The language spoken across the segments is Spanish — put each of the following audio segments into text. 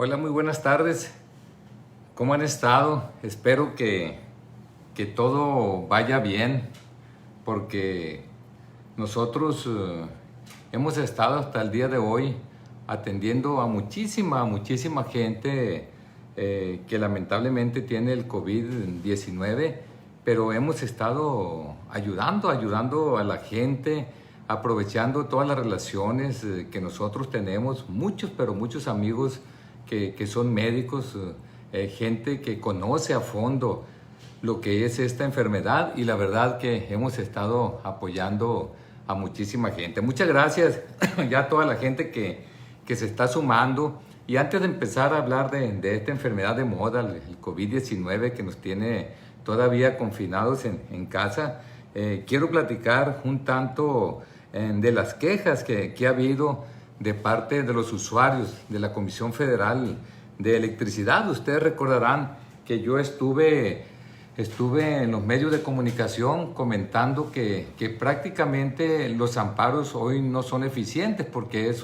Hola, muy buenas tardes. ¿Cómo han estado? Espero que todo vaya bien, porque nosotros hemos estado hasta el día de hoy atendiendo a muchísima gente que lamentablemente tiene el COVID-19, pero hemos estado ayudando a la gente, aprovechando todas las relaciones que nosotros tenemos, pero muchos amigos que son médicos, gente que conoce a fondo lo que es esta enfermedad, y la verdad que hemos estado apoyando a muchísima gente. Muchas gracias ya a toda la gente que se está sumando. Y antes de empezar a hablar de esta enfermedad de moda, el COVID-19 que nos tiene todavía confinados en casa, quiero platicar un tanto de las quejas que ha habido de parte de los usuarios de la Comisión Federal de Electricidad. Ustedes recordarán que yo estuve en los medios de comunicación comentando que prácticamente los amparos hoy no son eficientes porque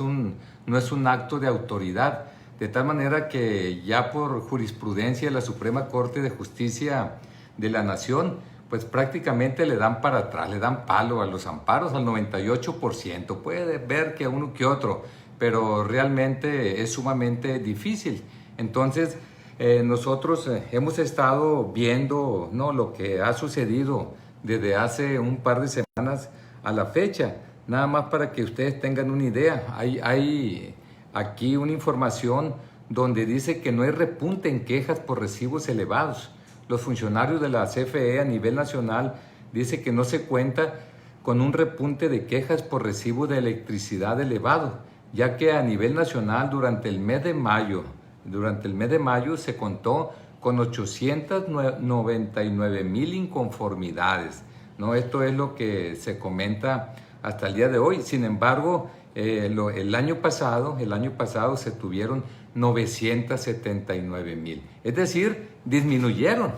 no es un acto de autoridad, de tal manera que ya por jurisprudencia de la Suprema Corte de Justicia de la Nación, pues prácticamente le dan para atrás, le dan palo a los amparos al 98%. Puede ver que uno que otro, pero realmente es sumamente difícil. Entonces, nosotros hemos estado viendo, ¿no?, lo que ha sucedido desde hace un par de semanas a la fecha. Nada más para que ustedes tengan una idea. Hay aquí una información donde dice que no hay repunte en quejas por recibos elevados. Los funcionarios de la CFE a nivel nacional dicen que no se cuenta con un repunte de quejas por recibo de electricidad elevado, ya que a nivel nacional durante el mes de mayo se contó con 899,000 inconformidades, ¿no? Esto es lo que se comenta hasta el día de hoy. Sin embargo, el año pasado se tuvieron 979,000. Es decir, disminuyeron,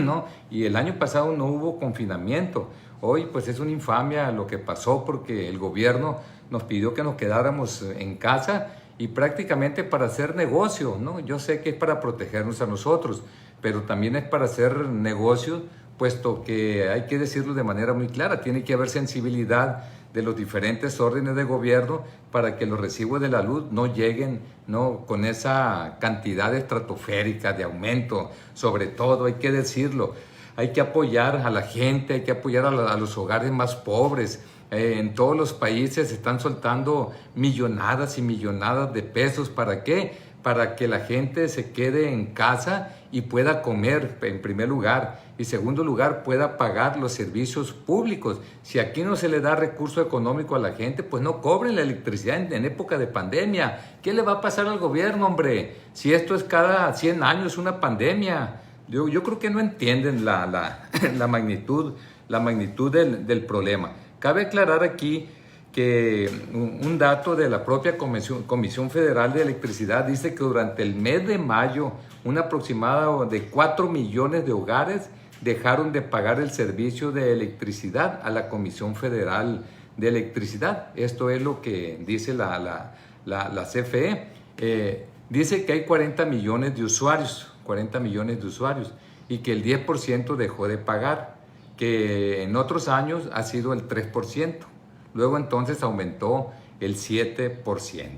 ¿no? Y el año pasado no hubo confinamiento. Hoy pues es una infamia lo que pasó, porque el gobierno nos pidió que nos quedáramos en casa y prácticamente para hacer negocio, ¿no? Yo sé que es para protegernos a nosotros, pero también es para hacer negocio, puesto que hay que decirlo de manera muy clara, tiene que haber sensibilidad de los diferentes órdenes de gobierno para que los recibos de la luz no lleguen, ¿no?, con esa cantidad estratosférica de aumento. Sobre todo, hay que decirlo, hay que apoyar a la gente, hay que apoyar a los hogares más pobres. En todos los países se están soltando millonadas y millonadas de pesos. ¿Para qué? Para que la gente se quede en casa y pueda comer, en primer lugar, y segundo lugar, pueda pagar los servicios públicos. Si aquí no se le da recurso económico a la gente, pues no cobren la electricidad en época de pandemia. ¿Qué le va a pasar al gobierno, hombre? Si esto es cada 100 años una pandemia. Yo creo que no entienden la magnitud del problema. Cabe aclarar aquí que un dato de la propia Comisión Federal de Electricidad dice que durante el mes de mayo un aproximado de 4 millones de hogares dejaron de pagar el servicio de electricidad a la Comisión Federal de Electricidad. Esto es lo que dice la CFE. Dice que hay 40 millones de usuarios, y que el 10% dejó de pagar, que en otros años ha sido el 3%. Luego entonces aumentó el 7%.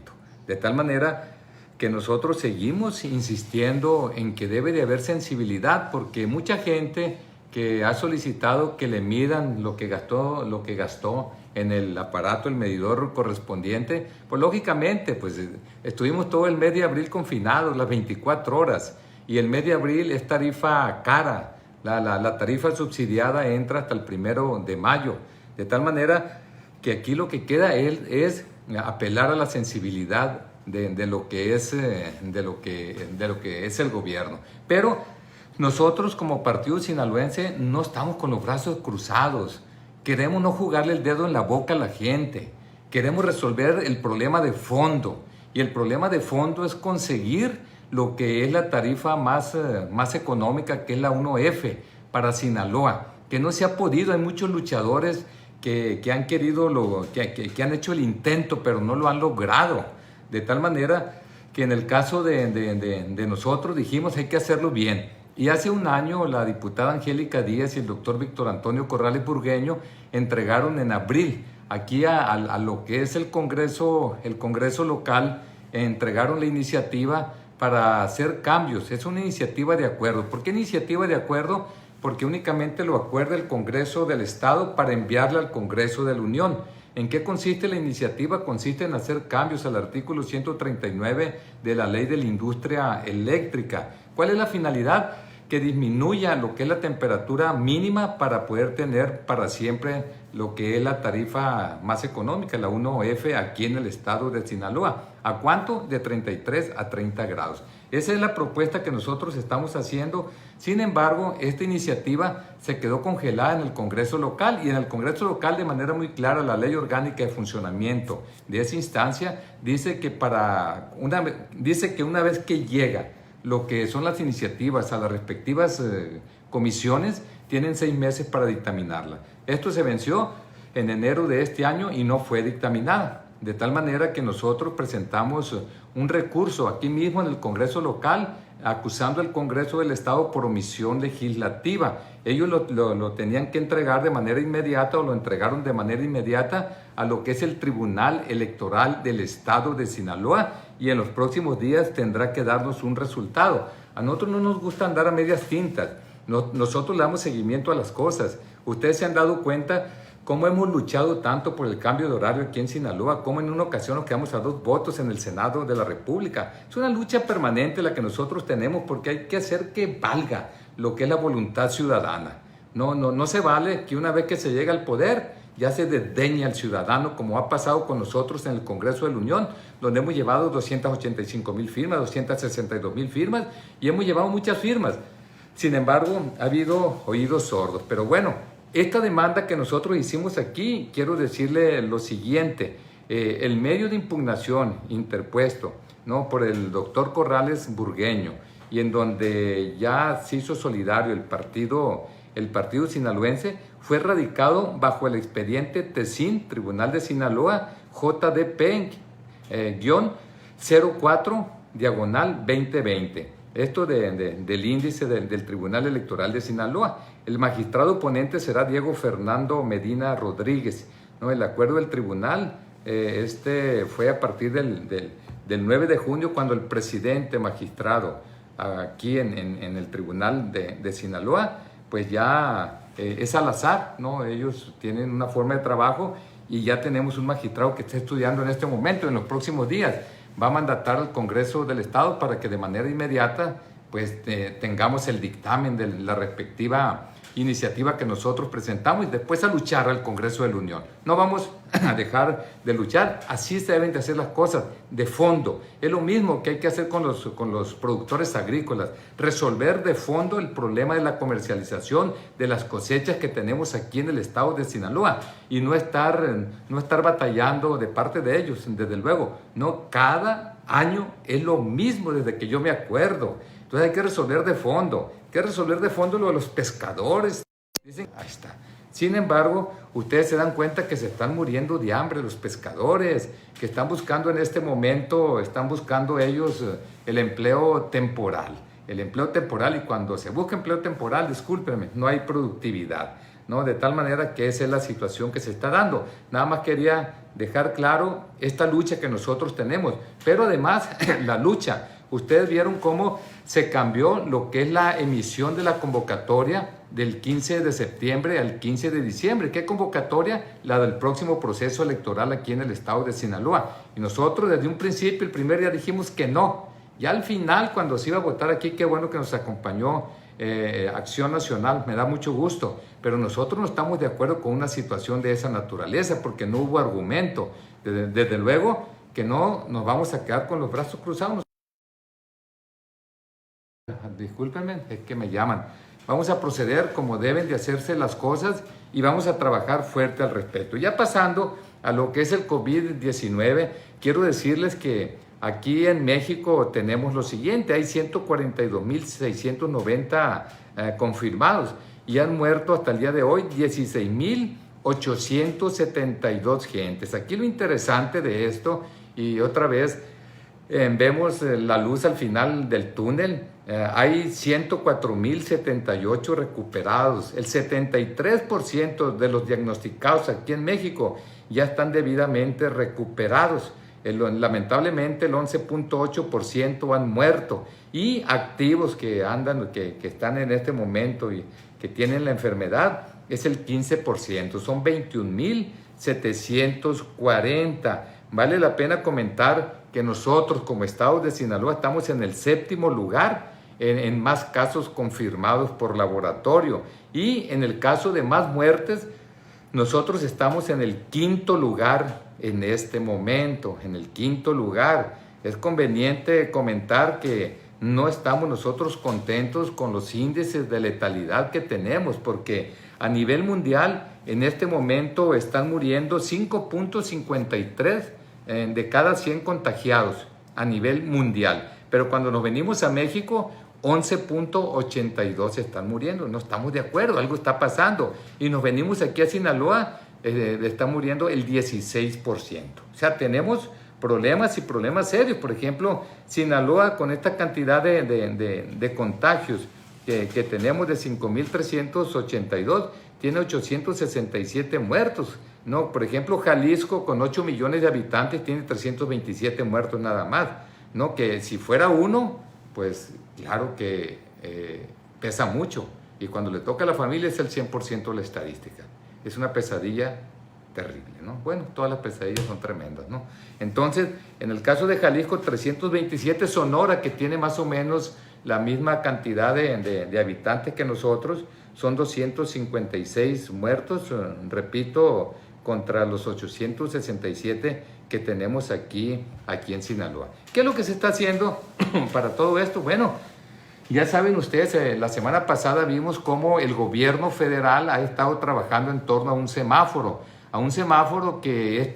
De tal manera que nosotros seguimos insistiendo en que debe de haber sensibilidad, porque mucha gente que ha solicitado que le midan lo que gastó en el aparato, el medidor correspondiente, pues lógicamente pues estuvimos todo el mes de abril confinados, las 24 horas, y el mes de abril es tarifa cara. La tarifa subsidiada entra hasta el 1 de mayo, de tal manera que aquí lo que queda es apelar a la sensibilidad de lo que es el gobierno. Pero nosotros como Partido Sinaloense no estamos con los brazos cruzados. Queremos no jugarle el dedo en la boca a la gente. Queremos resolver el problema de fondo. Y el problema de fondo es conseguir lo que es la tarifa más económica, que es la 1F para Sinaloa, que no se ha podido. Hay muchos luchadores que han querido, que han hecho el intento, pero no lo han logrado. De tal manera que en el caso de nosotros dijimos hay que hacerlo bien. Y hace un año la diputada Angélica Díaz y el doctor Víctor Antonio Corrales Burgueño entregaron en abril aquí a lo que es el Congreso local, entregaron la iniciativa para hacer cambios. Es una iniciativa de acuerdo. ¿Por qué iniciativa de acuerdo? Porque únicamente lo acuerda el Congreso del Estado para enviarla al Congreso de la Unión. ¿En qué consiste la iniciativa? Consiste en hacer cambios al artículo 139 de la Ley de la Industria Eléctrica. ¿Cuál es la finalidad? Que disminuya lo que es la temperatura mínima para poder tener para siempre lo que es la tarifa más económica, la 1F, aquí en el estado de Sinaloa. ¿A cuánto? De 33 a 30 grados. Esa es la propuesta que nosotros estamos haciendo. Sin embargo, esta iniciativa se quedó congelada en el Congreso local, y en el Congreso local de manera muy clara la Ley Orgánica de Funcionamiento de esa instancia dice que una vez que llega lo que son las iniciativas a las respectivas comisiones, tienen 6 meses para dictaminarla. Esto se venció en enero de este año y no fue dictaminada. De tal manera que nosotros presentamos un recurso aquí mismo en el Congreso local acusando al Congreso del Estado por omisión legislativa. Ellos lo tenían que entregar de manera inmediata, o lo entregaron de manera inmediata a lo que es el Tribunal Electoral del Estado de Sinaloa, y en los próximos días tendrá que darnos un resultado. A nosotros no nos gusta andar a medias tintas. Nosotros le damos seguimiento a las cosas. Ustedes se han dado cuenta cómo hemos luchado tanto por el cambio de horario aquí en Sinaloa, cómo en una ocasión nos quedamos a 2 votos en el Senado de la República. Es una lucha permanente la que nosotros tenemos, porque hay que hacer que valga lo que es la voluntad ciudadana. No se vale que una vez que se llega al poder ya se desdeña al ciudadano, como ha pasado con nosotros en el Congreso de la Unión, donde hemos llevado 285,000 firmas, 262,000 firmas, y hemos llevado muchas firmas. Sin embargo, ha habido oídos sordos. Pero bueno, esta demanda que nosotros hicimos aquí, quiero decirle lo siguiente: el medio de impugnación interpuesto, ¿no?, por el doctor Corrales Burgueño, y en donde ya se hizo solidario el partido sinaloense, fue radicado bajo el expediente TESIN, Tribunal de Sinaloa, JDP-04/2020. Esto del índice del Tribunal Electoral de Sinaloa. El magistrado ponente será Diego Fernando Medina Rodríguez, ¿no? El acuerdo del tribunal fue a partir del 9 de junio, cuando el presidente magistrado aquí en el Tribunal de Sinaloa, pues ya es al azar, ¿no? Ellos tienen una forma de trabajo, y ya tenemos un magistrado que está estudiando en este momento. En los próximos días va a mandatar al Congreso del Estado para que de manera inmediata pues tengamos el dictamen de la respectiva iniciativa que nosotros presentamos, y después a luchar al Congreso de la Unión. No vamos a dejar de luchar. Así se deben de hacer las cosas, de fondo. Es lo mismo que hay que hacer con los productores agrícolas, resolver de fondo el problema de la comercialización de las cosechas que tenemos aquí en el estado de Sinaloa, y no estar batallando de parte de ellos, desde luego. No, cada año es lo mismo desde que yo me acuerdo. Entonces hay que resolver de fondo. Hay que resolver de fondo lo de los pescadores. Dicen, ahí está. Sin embargo, ustedes se dan cuenta que se están muriendo de hambre los pescadores, que están buscando en este momento, ellos el empleo temporal. Y cuando se busca empleo temporal, discúlpenme, no hay productividad, ¿no? De tal manera que esa es la situación que se está dando. Nada más quería dejar claro esta lucha que nosotros tenemos. Pero además, la lucha, ustedes vieron cómo se cambió lo que es la emisión de la convocatoria del 15 de septiembre al 15 de diciembre. ¿Qué convocatoria? La del próximo proceso electoral aquí en el estado de Sinaloa. Y nosotros desde un principio, el primer día dijimos que no. Ya al final, cuando se iba a votar aquí, qué bueno que nos acompañó Acción Nacional, me da mucho gusto. Pero nosotros no estamos de acuerdo con una situación de esa naturaleza, porque no hubo argumento. Desde luego que no nos vamos a quedar con los brazos cruzados. Discúlpenme, es que me llaman. Vamos a proceder como deben de hacerse las cosas, y vamos a trabajar fuerte al respecto. Ya pasando a lo que es el COVID-19, quiero decirles que aquí en México tenemos lo siguiente: hay 142,690 confirmados, y han muerto hasta el día de hoy 16,872 gentes. Aquí lo interesante de esto, y otra vez, vemos la luz al final del túnel. Hay 104.078 recuperados. El 73% de los diagnosticados aquí en México ya están debidamente recuperados. Lamentablemente el 11.8% han muerto, y activos que andan, que están en este momento y que tienen la enfermedad, es el 15%, son 21.740. Vale la pena comentar que nosotros como estado de Sinaloa estamos en el 7º lugar en más casos confirmados por laboratorio, y en el caso de más muertes nosotros estamos en el 5º lugar en este momento, en el 5º lugar. Es conveniente comentar que no estamos nosotros contentos con los índices de letalidad que tenemos, porque a nivel mundial en este momento están muriendo 5.53 de cada 100 contagiados a nivel mundial. Pero cuando nos venimos a México, 11.82 están muriendo. No estamos de acuerdo, algo está pasando. Y nos venimos aquí a Sinaloa, está muriendo el 16%. O sea, tenemos problemas y problemas serios. Por ejemplo, Sinaloa, con esta cantidad de contagios que tenemos de 5.382, tiene 867 muertos. No, por ejemplo, Jalisco, con 8 millones de habitantes, tiene 327 muertos nada más. No, que si fuera uno, pues claro que pesa mucho. Y cuando le toca a la familia es el 100% de la estadística. Es una pesadilla terrible, ¿no? Bueno, todas las pesadillas son tremendas, ¿no? Entonces, en el caso de Jalisco, 327, Sonora, que tiene más o menos la misma cantidad de habitantes que nosotros, son 256 muertos, repito, contra los 867 que tenemos aquí en Sinaloa. ¿Qué es lo que se está haciendo para todo esto? Bueno, ya saben ustedes, la semana pasada vimos cómo el gobierno federal ha estado trabajando en torno a un semáforo que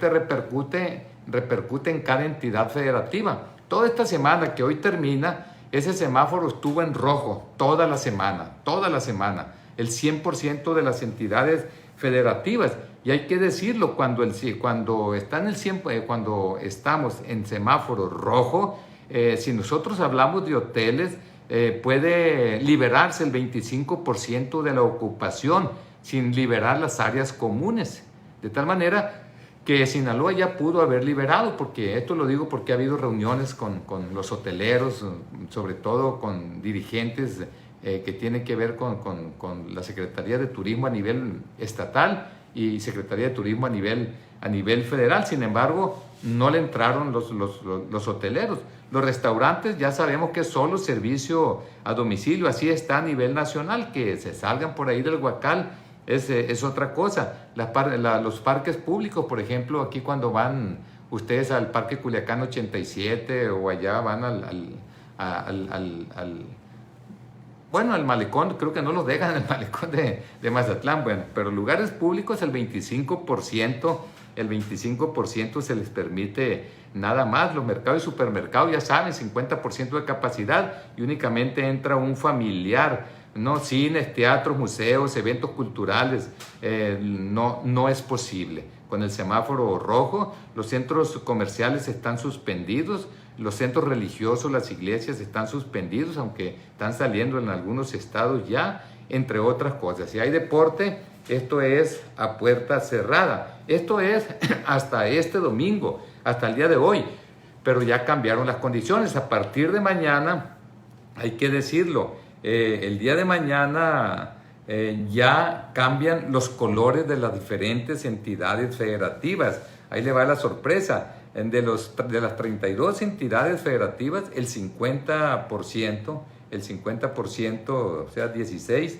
repercute en cada entidad federativa. Toda esta semana que hoy termina, ese semáforo estuvo en rojo toda la semana, el 100% de las entidades federativas. Y hay que decirlo, cuando estamos en semáforo rojo, si nosotros hablamos de hoteles, puede liberarse el 25% de la ocupación sin liberar las áreas comunes. De tal manera que Sinaloa ya pudo haber liberado, porque esto lo digo porque ha habido reuniones con los hoteleros, sobre todo con dirigentes que tienen que ver con la Secretaría de Turismo a nivel estatal y Secretaría de Turismo a nivel federal. Sin embargo, no le entraron los hoteleros. Los restaurantes ya sabemos que es solo servicio a domicilio, así está a nivel nacional. Que se salgan por ahí del huacal es otra cosa. Los parques públicos, por ejemplo, aquí cuando van ustedes al Parque Culiacán 87 o allá van al malecón, creo que no los dejan en el malecón de Mazatlán, bueno, pero lugares públicos el 25% se les permite nada más. Los mercados y supermercados, ya saben, 50% de capacidad y únicamente entra un familiar, no cines, teatros, museos, eventos culturales, no es posible. Con el semáforo rojo, los centros comerciales están suspendidos, los centros religiosos, las iglesias están suspendidos, aunque están saliendo en algunos estados ya, entre otras cosas. Si hay deporte, esto es a puerta cerrada. Esto es hasta este domingo, hasta el día de hoy. Pero ya cambiaron las condiciones. A partir de mañana, hay que decirlo, el día de mañana ya cambian los colores de las diferentes entidades federativas. Ahí le va la sorpresa. De las 32 entidades federativas, el 50%, o sea, 16,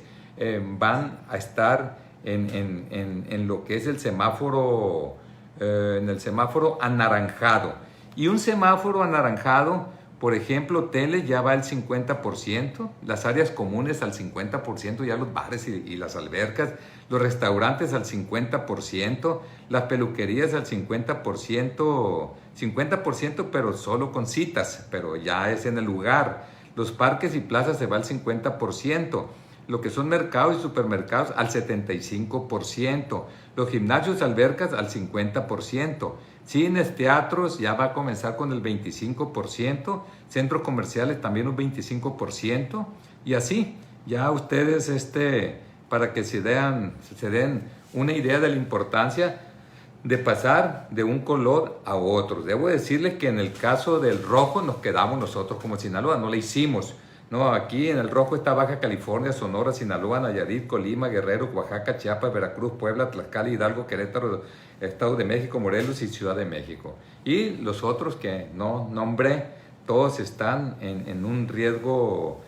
van a estar en lo que es el semáforo, en el semáforo anaranjado. Y un semáforo anaranjado, por ejemplo, hoteles ya va al 50%, las áreas comunes al 50%, ya los bares y las albercas, los restaurantes al 50%, las peluquerías al 50%, pero solo con citas, pero ya es en el lugar. Los parques y plazas se va al 50%, lo que son mercados y supermercados al 75%, los gimnasios y albercas al 50%, Cines, teatros, ya va a comenzar con el 25%, centros comerciales también un 25%, y así, ya ustedes, para que se den una idea de la importancia de pasar de un color a otro. Debo decirles que en el caso del rojo nos quedamos nosotros como Sinaloa, no le hicimos. No, aquí en el rojo está Baja California, Sonora, Sinaloa, Nayarit, Colima, Guerrero, Oaxaca, Chiapas, Veracruz, Puebla, Tlaxcala, Hidalgo, Querétaro, Estado de México, Morelos y Ciudad de México. Y los otros que no nombré, todos están en un riesgo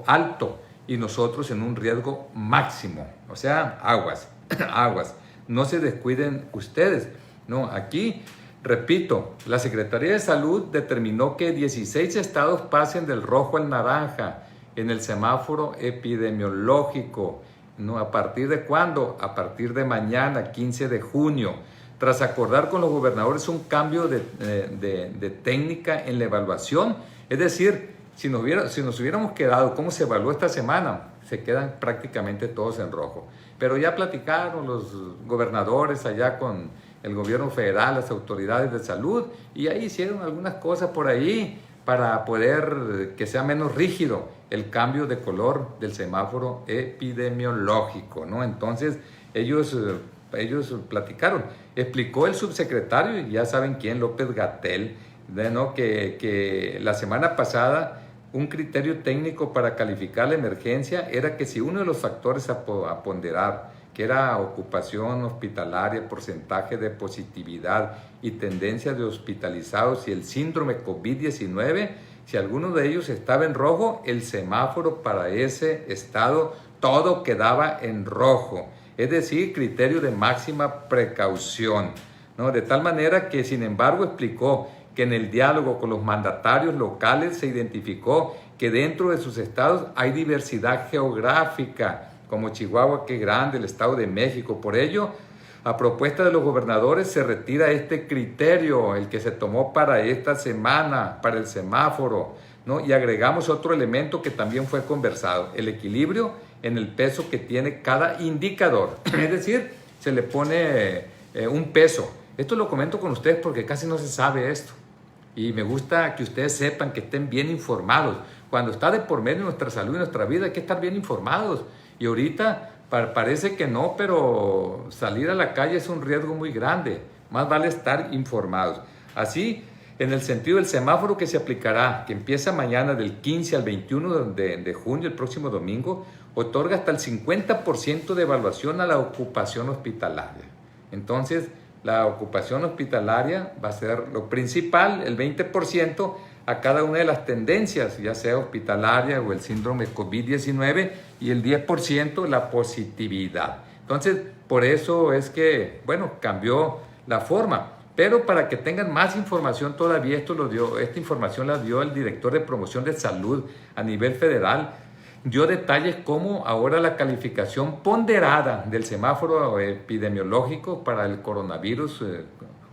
alto y nosotros en un riesgo máximo. O sea, aguas, aguas. No se descuiden ustedes. No, aquí, repito, la Secretaría de Salud determinó que 16 estados pasen del rojo al naranja en el semáforo epidemiológico. ¿No? ¿A partir de cuándo? A partir de mañana, 15 de junio. Tras acordar con los gobernadores un cambio de técnica en la evaluación. Es decir, si nos hubiéramos quedado, ¿cómo se evaluó esta semana? Se quedan prácticamente todos en rojo. Pero ya platicaron los gobernadores allá con el gobierno federal, las autoridades de salud, y ahí hicieron algunas cosas por ahí para poder que sea menos rígido el cambio de color del semáforo epidemiológico, ¿no? Entonces, ellos platicaron. Explicó el subsecretario, y ya saben quién, López-Gatell, ¿no? que la semana pasada un criterio técnico para calificar la emergencia era que si uno de los factores a ponderar, que era ocupación hospitalaria, porcentaje de positividad y tendencia de hospitalizados y el síndrome COVID-19, si alguno de ellos estaba en rojo, el semáforo para ese estado todo quedaba en rojo. Es decir, criterio de máxima precaución, ¿no? De tal manera que, sin embargo, explicó que en el diálogo con los mandatarios locales se identificó que dentro de sus estados hay diversidad geográfica, como Chihuahua, que grande, el Estado de México. Por ello, a propuesta de los gobernadores, se retira este criterio, el que se tomó para esta semana, para el semáforo, ¿no? Y agregamos otro elemento que también fue conversado, el equilibrio en el peso que tiene cada indicador. Es decir, se le pone un peso. Esto lo comento con ustedes porque casi no se sabe esto. Y me gusta que ustedes sepan, que estén bien informados. Cuando está de por medio nuestra salud y nuestra vida, hay que estar bien informados. Y ahorita parece que no, pero salir a la calle es un riesgo muy grande. Más vale estar informados. Así, en el sentido del semáforo que se aplicará, que empieza mañana del 15 al 21 de junio, el próximo domingo, otorga hasta el 50% de evaluación a la ocupación hospitalaria. Entonces, la ocupación hospitalaria va a ser lo principal, el 20% a cada una de las tendencias, ya sea hospitalaria o el síndrome COVID-19, y el 10% la positividad. Entonces, por eso es que, bueno, cambió la forma. Pero para que tengan más información todavía, esta información la dio el director de promoción de salud a nivel federal. Dio detalles como ahora la calificación ponderada del semáforo epidemiológico para el coronavirus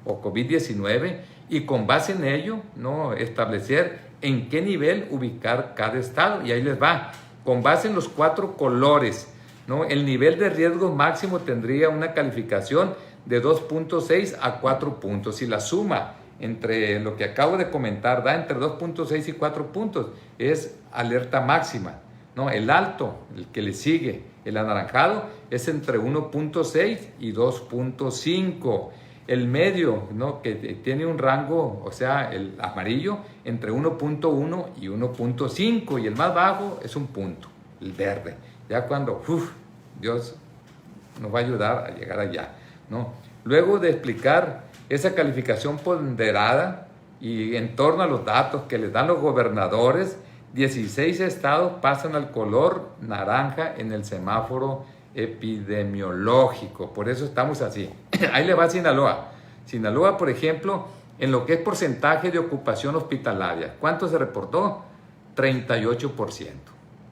o COVID-19, y con base en ello, ¿no?, establecer en qué nivel ubicar cada estado. Y ahí les va, con base en los 4 colores, ¿no? El nivel de riesgo máximo tendría una calificación de 2.6 a 4 puntos. Si la suma entre lo que acabo de comentar da entre 2.6 y 4 puntos, es alerta máxima, ¿no? El alto, el que le sigue, el anaranjado, es entre 1.6 y 2.5. El medio, ¿no?, que tiene un rango, o sea, el amarillo, entre 1.1 y 1.5. Y el más bajo es un punto, el verde. Ya cuando, Dios nos va a ayudar a llegar allá, ¿no? Luego de explicar esa calificación ponderada y en torno a los datos que les dan los gobernadores, 16 estados pasan al color naranja en el semáforo epidemiológico. Por eso estamos así. Ahí le va Sinaloa. Sinaloa, por ejemplo, en lo que es porcentaje de ocupación hospitalaria, ¿cuánto se reportó? 38%.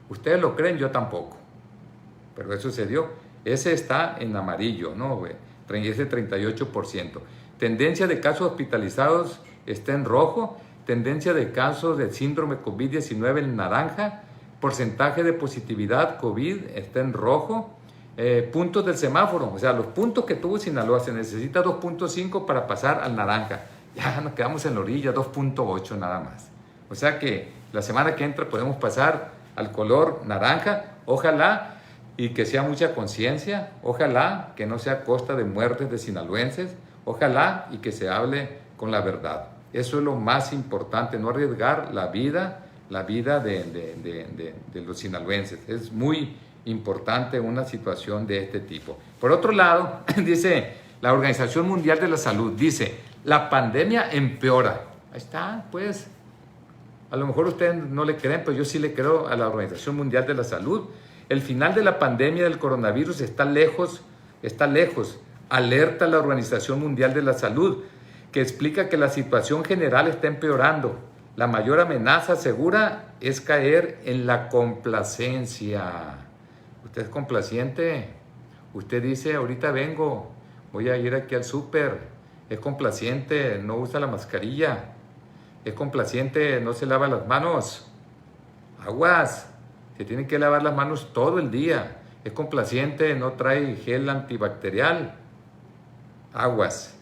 ¿Ustedes lo creen? Yo tampoco. Pero eso se dio. Ese está en amarillo, ¿no? Ese 38%. Tendencia de casos hospitalizados está en rojo. Tendencia de casos de síndrome COVID-19 en naranja. Porcentaje de positividad COVID está en rojo. puntos del semáforo, o sea, los puntos que tuvo Sinaloa, se necesita 2.5 para pasar al naranja. Ya nos quedamos en la orilla, 2.8 nada más. O sea que la semana que entra podemos pasar al color naranja, ojalá, y que sea mucha conciencia, ojalá que no sea a costa de muertes de sinaloenses, ojalá y que se hable con la verdad. Eso es lo más importante, no arriesgar la vida de los sinaloenses. Es muy importante una situación de este tipo. Por otro lado, dice la Organización Mundial de la Salud, dice, la pandemia empeora. Ahí está, pues. A lo mejor ustedes no le creen, pero yo sí le creo a la Organización Mundial de la Salud. El final de la pandemia del coronavirus está lejos. Alerta la Organización Mundial de la Salud, que explica que la situación general está empeorando. La mayor amenaza segura es caer en la complacencia. ¿Usted es complaciente? Usted dice, ahorita vengo, voy a ir aquí al súper. Es complaciente, no usa la mascarilla. Es complaciente, no se lava las manos. Aguas, se tiene que lavar las manos todo el día. Es complaciente, no trae gel antibacterial. Aguas.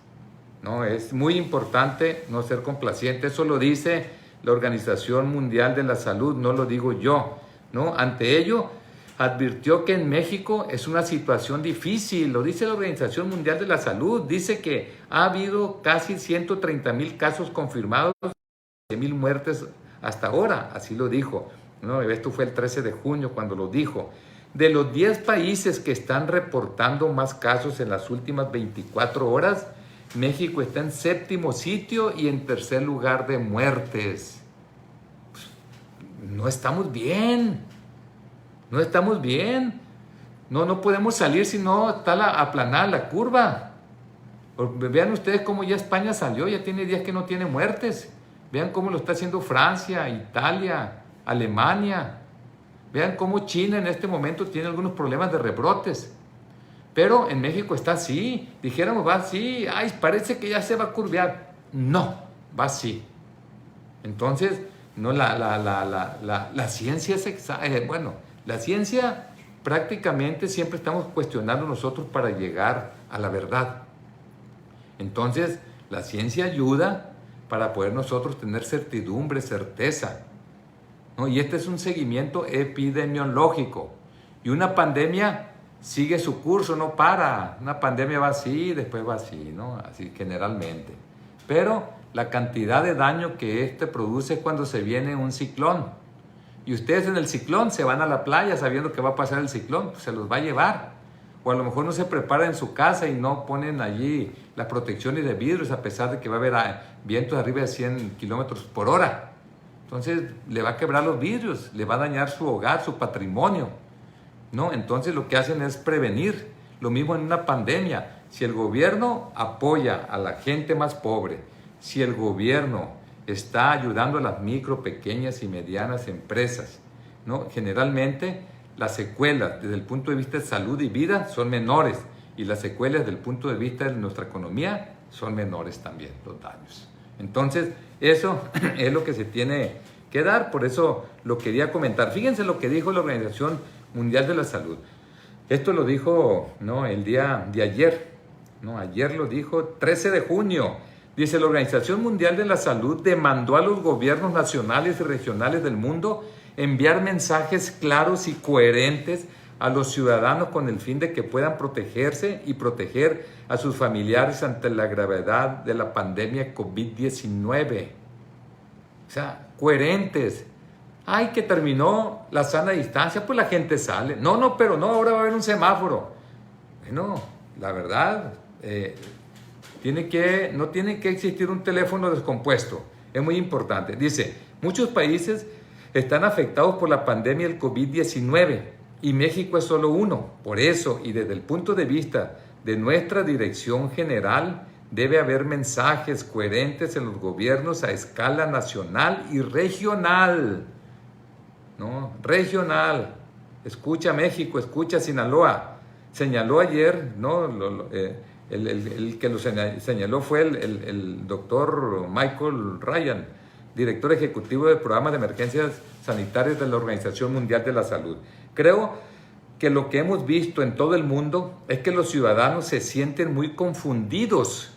No, es muy importante no ser complaciente. Eso lo dice la Organización Mundial de la Salud, no lo digo yo, ¿no? Ante ello, advirtió que en México es una situación difícil, lo dice la Organización Mundial de la Salud, dice que ha habido casi 130,000 casos confirmados, 1,000 muertes hasta ahora, así lo dijo, ¿no? Esto fue el 13 de junio cuando lo dijo. De los 10 países que están reportando más casos en las últimas 24 horas, México está en 7º sitio y en 3er lugar de muertes. Pues, no estamos bien. No estamos bien. No podemos salir si no está aplanada la curva. Vean ustedes cómo ya España salió, ya tiene días que no tiene muertes. Vean cómo lo está haciendo Francia, Italia, Alemania. Vean cómo China en este momento tiene algunos problemas de rebrotes. Pero en México está así. Dijéramos, va así. Ay, parece que ya se va a curvear. No, va así. Entonces, no, la ciencia es bueno, la ciencia prácticamente siempre estamos cuestionando nosotros para llegar a la verdad. Entonces, la ciencia ayuda para poder nosotros tener certidumbre, certeza, ¿no? Y este es un seguimiento epidemiológico. Y una pandemia sigue su curso, no para. Una pandemia va así, después va así, ¿no? Así generalmente. Pero la cantidad de daño que produce es cuando se viene un ciclón. Y ustedes en el ciclón se van a la playa sabiendo que va a pasar el ciclón, pues se los va a llevar. O a lo mejor no se preparan en su casa y no ponen allí las protecciones de vidrios a pesar de que va a haber vientos arriba de 100 kilómetros por hora. Entonces le va a quebrar los vidrios, le va a dañar su hogar, su patrimonio, ¿no? Entonces lo que hacen es prevenir. Lo mismo en una pandemia. Si el gobierno apoya a la gente más pobre, si el gobierno está ayudando a las micro, pequeñas y medianas empresas, ¿no? Generalmente las secuelas desde el punto de vista de salud y vida son menores y las secuelas desde el punto de vista de nuestra economía son menores también, los daños. Entonces eso es lo que se tiene que dar, por eso lo quería comentar. Fíjense lo que dijo la Organización Mundial de la Salud. Esto lo dijo, ¿no?, el día de ayer, ¿no? Ayer lo dijo, 13 de junio. Dice, la Organización Mundial de la Salud demandó a los gobiernos nacionales y regionales del mundo enviar mensajes claros y coherentes a los ciudadanos con el fin de que puedan protegerse y proteger a sus familiares ante la gravedad de la pandemia COVID-19. O sea, coherentes. Ay, que terminó la sana distancia, pues la gente sale. No, pero no, ahora va a haber un semáforo. Bueno, la verdad, no tiene que existir un teléfono descompuesto. Es muy importante. Dice, muchos países están afectados por la pandemia del COVID-19 y México es solo uno. Por eso, y desde el punto de vista de nuestra dirección general, debe haber mensajes coherentes en los gobiernos a escala nacional y regional. ¿No? Regional. Escucha México, escucha Sinaloa. Señaló ayer, ¿no? El que lo señaló fue el doctor Michael Ryan, director ejecutivo del programa de emergencias sanitarias de la Organización Mundial de la Salud. Creo que lo que hemos visto en todo el mundo es que los ciudadanos se sienten muy confundidos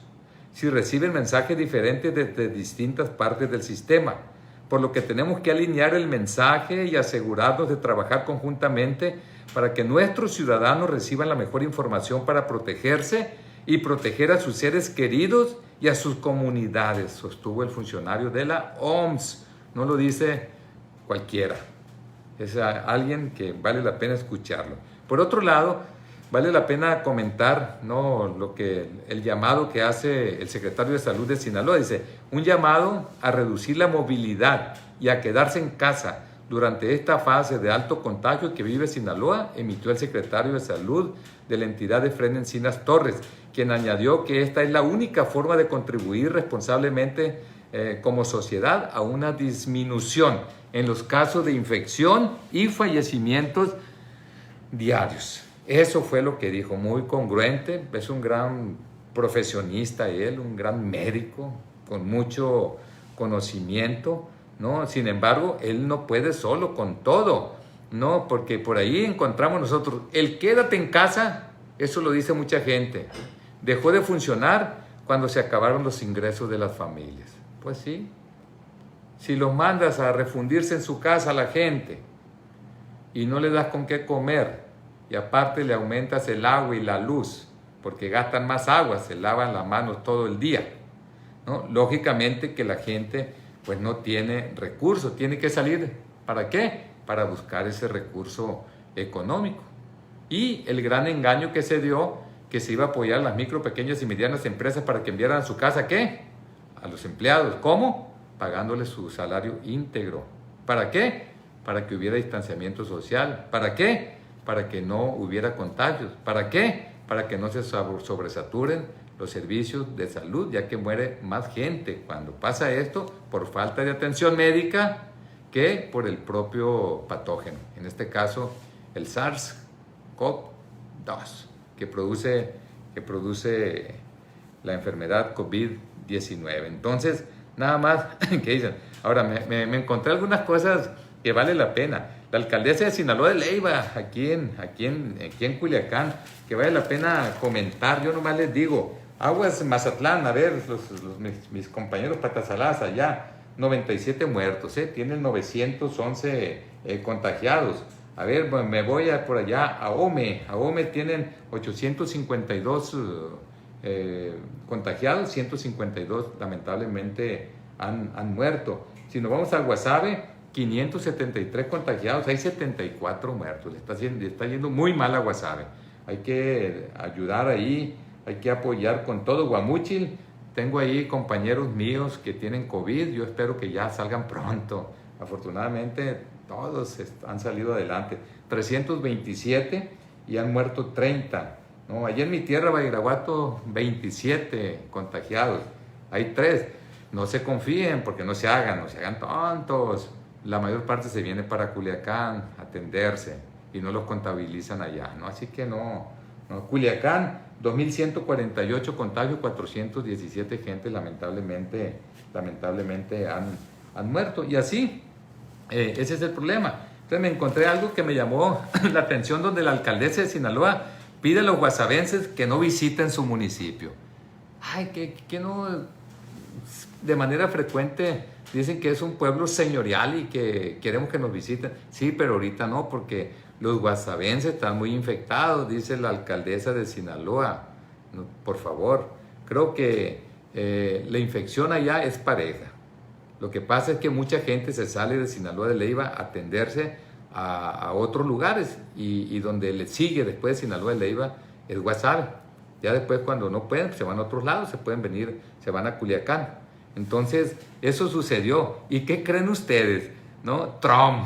si reciben mensajes diferentes desde distintas partes del sistema, por lo que tenemos que alinear el mensaje y asegurarnos de trabajar conjuntamente para que nuestros ciudadanos reciban la mejor información para protegerse y proteger a sus seres queridos y a sus comunidades, sostuvo el funcionario de la OMS. No lo dice cualquiera, es alguien que vale la pena escucharlo. Por otro lado, vale la pena comentar, ¿no?, el llamado que hace el secretario de Salud de Sinaloa. Dice, un llamado a reducir la movilidad y a quedarse en casa durante esta fase de alto contagio que vive Sinaloa, emitió el secretario de Salud de la entidad, Efraín Encinas Torres, quien añadió que esta es la única forma de contribuir responsablemente como sociedad a una disminución en los casos de infección y fallecimientos diarios. Eso fue lo que dijo, muy congruente. Es un gran profesionista él, un gran médico con mucho conocimiento, ¿no? Sin embargo, él no puede solo con todo, ¿no? Porque por ahí encontramos nosotros, el quédate en casa, eso lo dice mucha gente, dejó de funcionar cuando se acabaron los ingresos de las familias. Pues sí, si los mandas a refundirse en su casa a la gente y no le das con qué comer, y aparte le aumentas el agua y la luz, porque gastan más agua, se lavan las manos todo el día, ¿no? Lógicamente que la gente pues no tiene recursos, tiene que salir. ¿Para qué? Para buscar ese recurso económico. Y el gran engaño que se dio, que se iba a apoyar a las micro, pequeñas y medianas empresas para que enviaran a su casa, ¿qué? A los empleados. ¿Cómo? Pagándoles su salario íntegro. ¿Para qué? Para que hubiera distanciamiento social. ¿Para qué? Para que no hubiera contagios. ¿Para qué? Para que no se sobresaturen los servicios de salud, ya que muere más gente cuando pasa esto por falta de atención médica que por el propio patógeno. En este caso, el SARS-CoV-2, que produce la enfermedad COVID-19. Entonces, nada más que dicen. Ahora, me encontré algunas cosas que vale la pena. La alcaldesa de Sinaloa de Leyva, aquí en Culiacán, que vale la pena comentar. Yo nomás les digo, Aguas Mazatlán, a ver, mis compañeros patasaladas allá, 97 muertos, tienen 911 contagiados. A ver, me voy por allá a Ome tienen 852 contagiados, 152 lamentablemente han muerto. Si nos vamos a Guasave, 573 contagiados, hay 74 muertos. Le está yendo muy mal a Guasave. Hay que ayudar ahí, hay que apoyar con todo. Guamúchil, tengo ahí compañeros míos que tienen COVID, yo espero que ya salgan pronto. Afortunadamente todos han salido adelante. 327 y han muerto 30. ¿No? Allí en mi tierra, Badiraguato, 27 contagiados. Hay 3. No se confíen porque no se hagan tontos. La mayor parte se viene para Culiacán a atenderse y no los contabilizan allá, ¿no? Así que no. Culiacán, 2.148 contagios, 417 gente lamentablemente han muerto. Y así, ese es el problema. Entonces me encontré algo que me llamó la atención, donde la alcaldesa de Sinaloa pide a los guasavenses que no visiten su municipio. Ay, que no, de manera frecuente dicen que es un pueblo señorial y que queremos que nos visiten. Sí, pero ahorita no, porque los guasavenses están muy infectados, dice la alcaldesa de Sinaloa. No, por favor, creo que la infección allá es pareja. Lo que pasa es que mucha gente se sale de Sinaloa de Leyva a atenderse a otros lugares y donde le sigue después de Sinaloa de Leyva es Guasave. Ya después, cuando no pueden, pues se van a otros lados, se pueden venir, se van a Culiacán. Entonces, eso sucedió. ¿Y qué creen ustedes? ¿No? Trump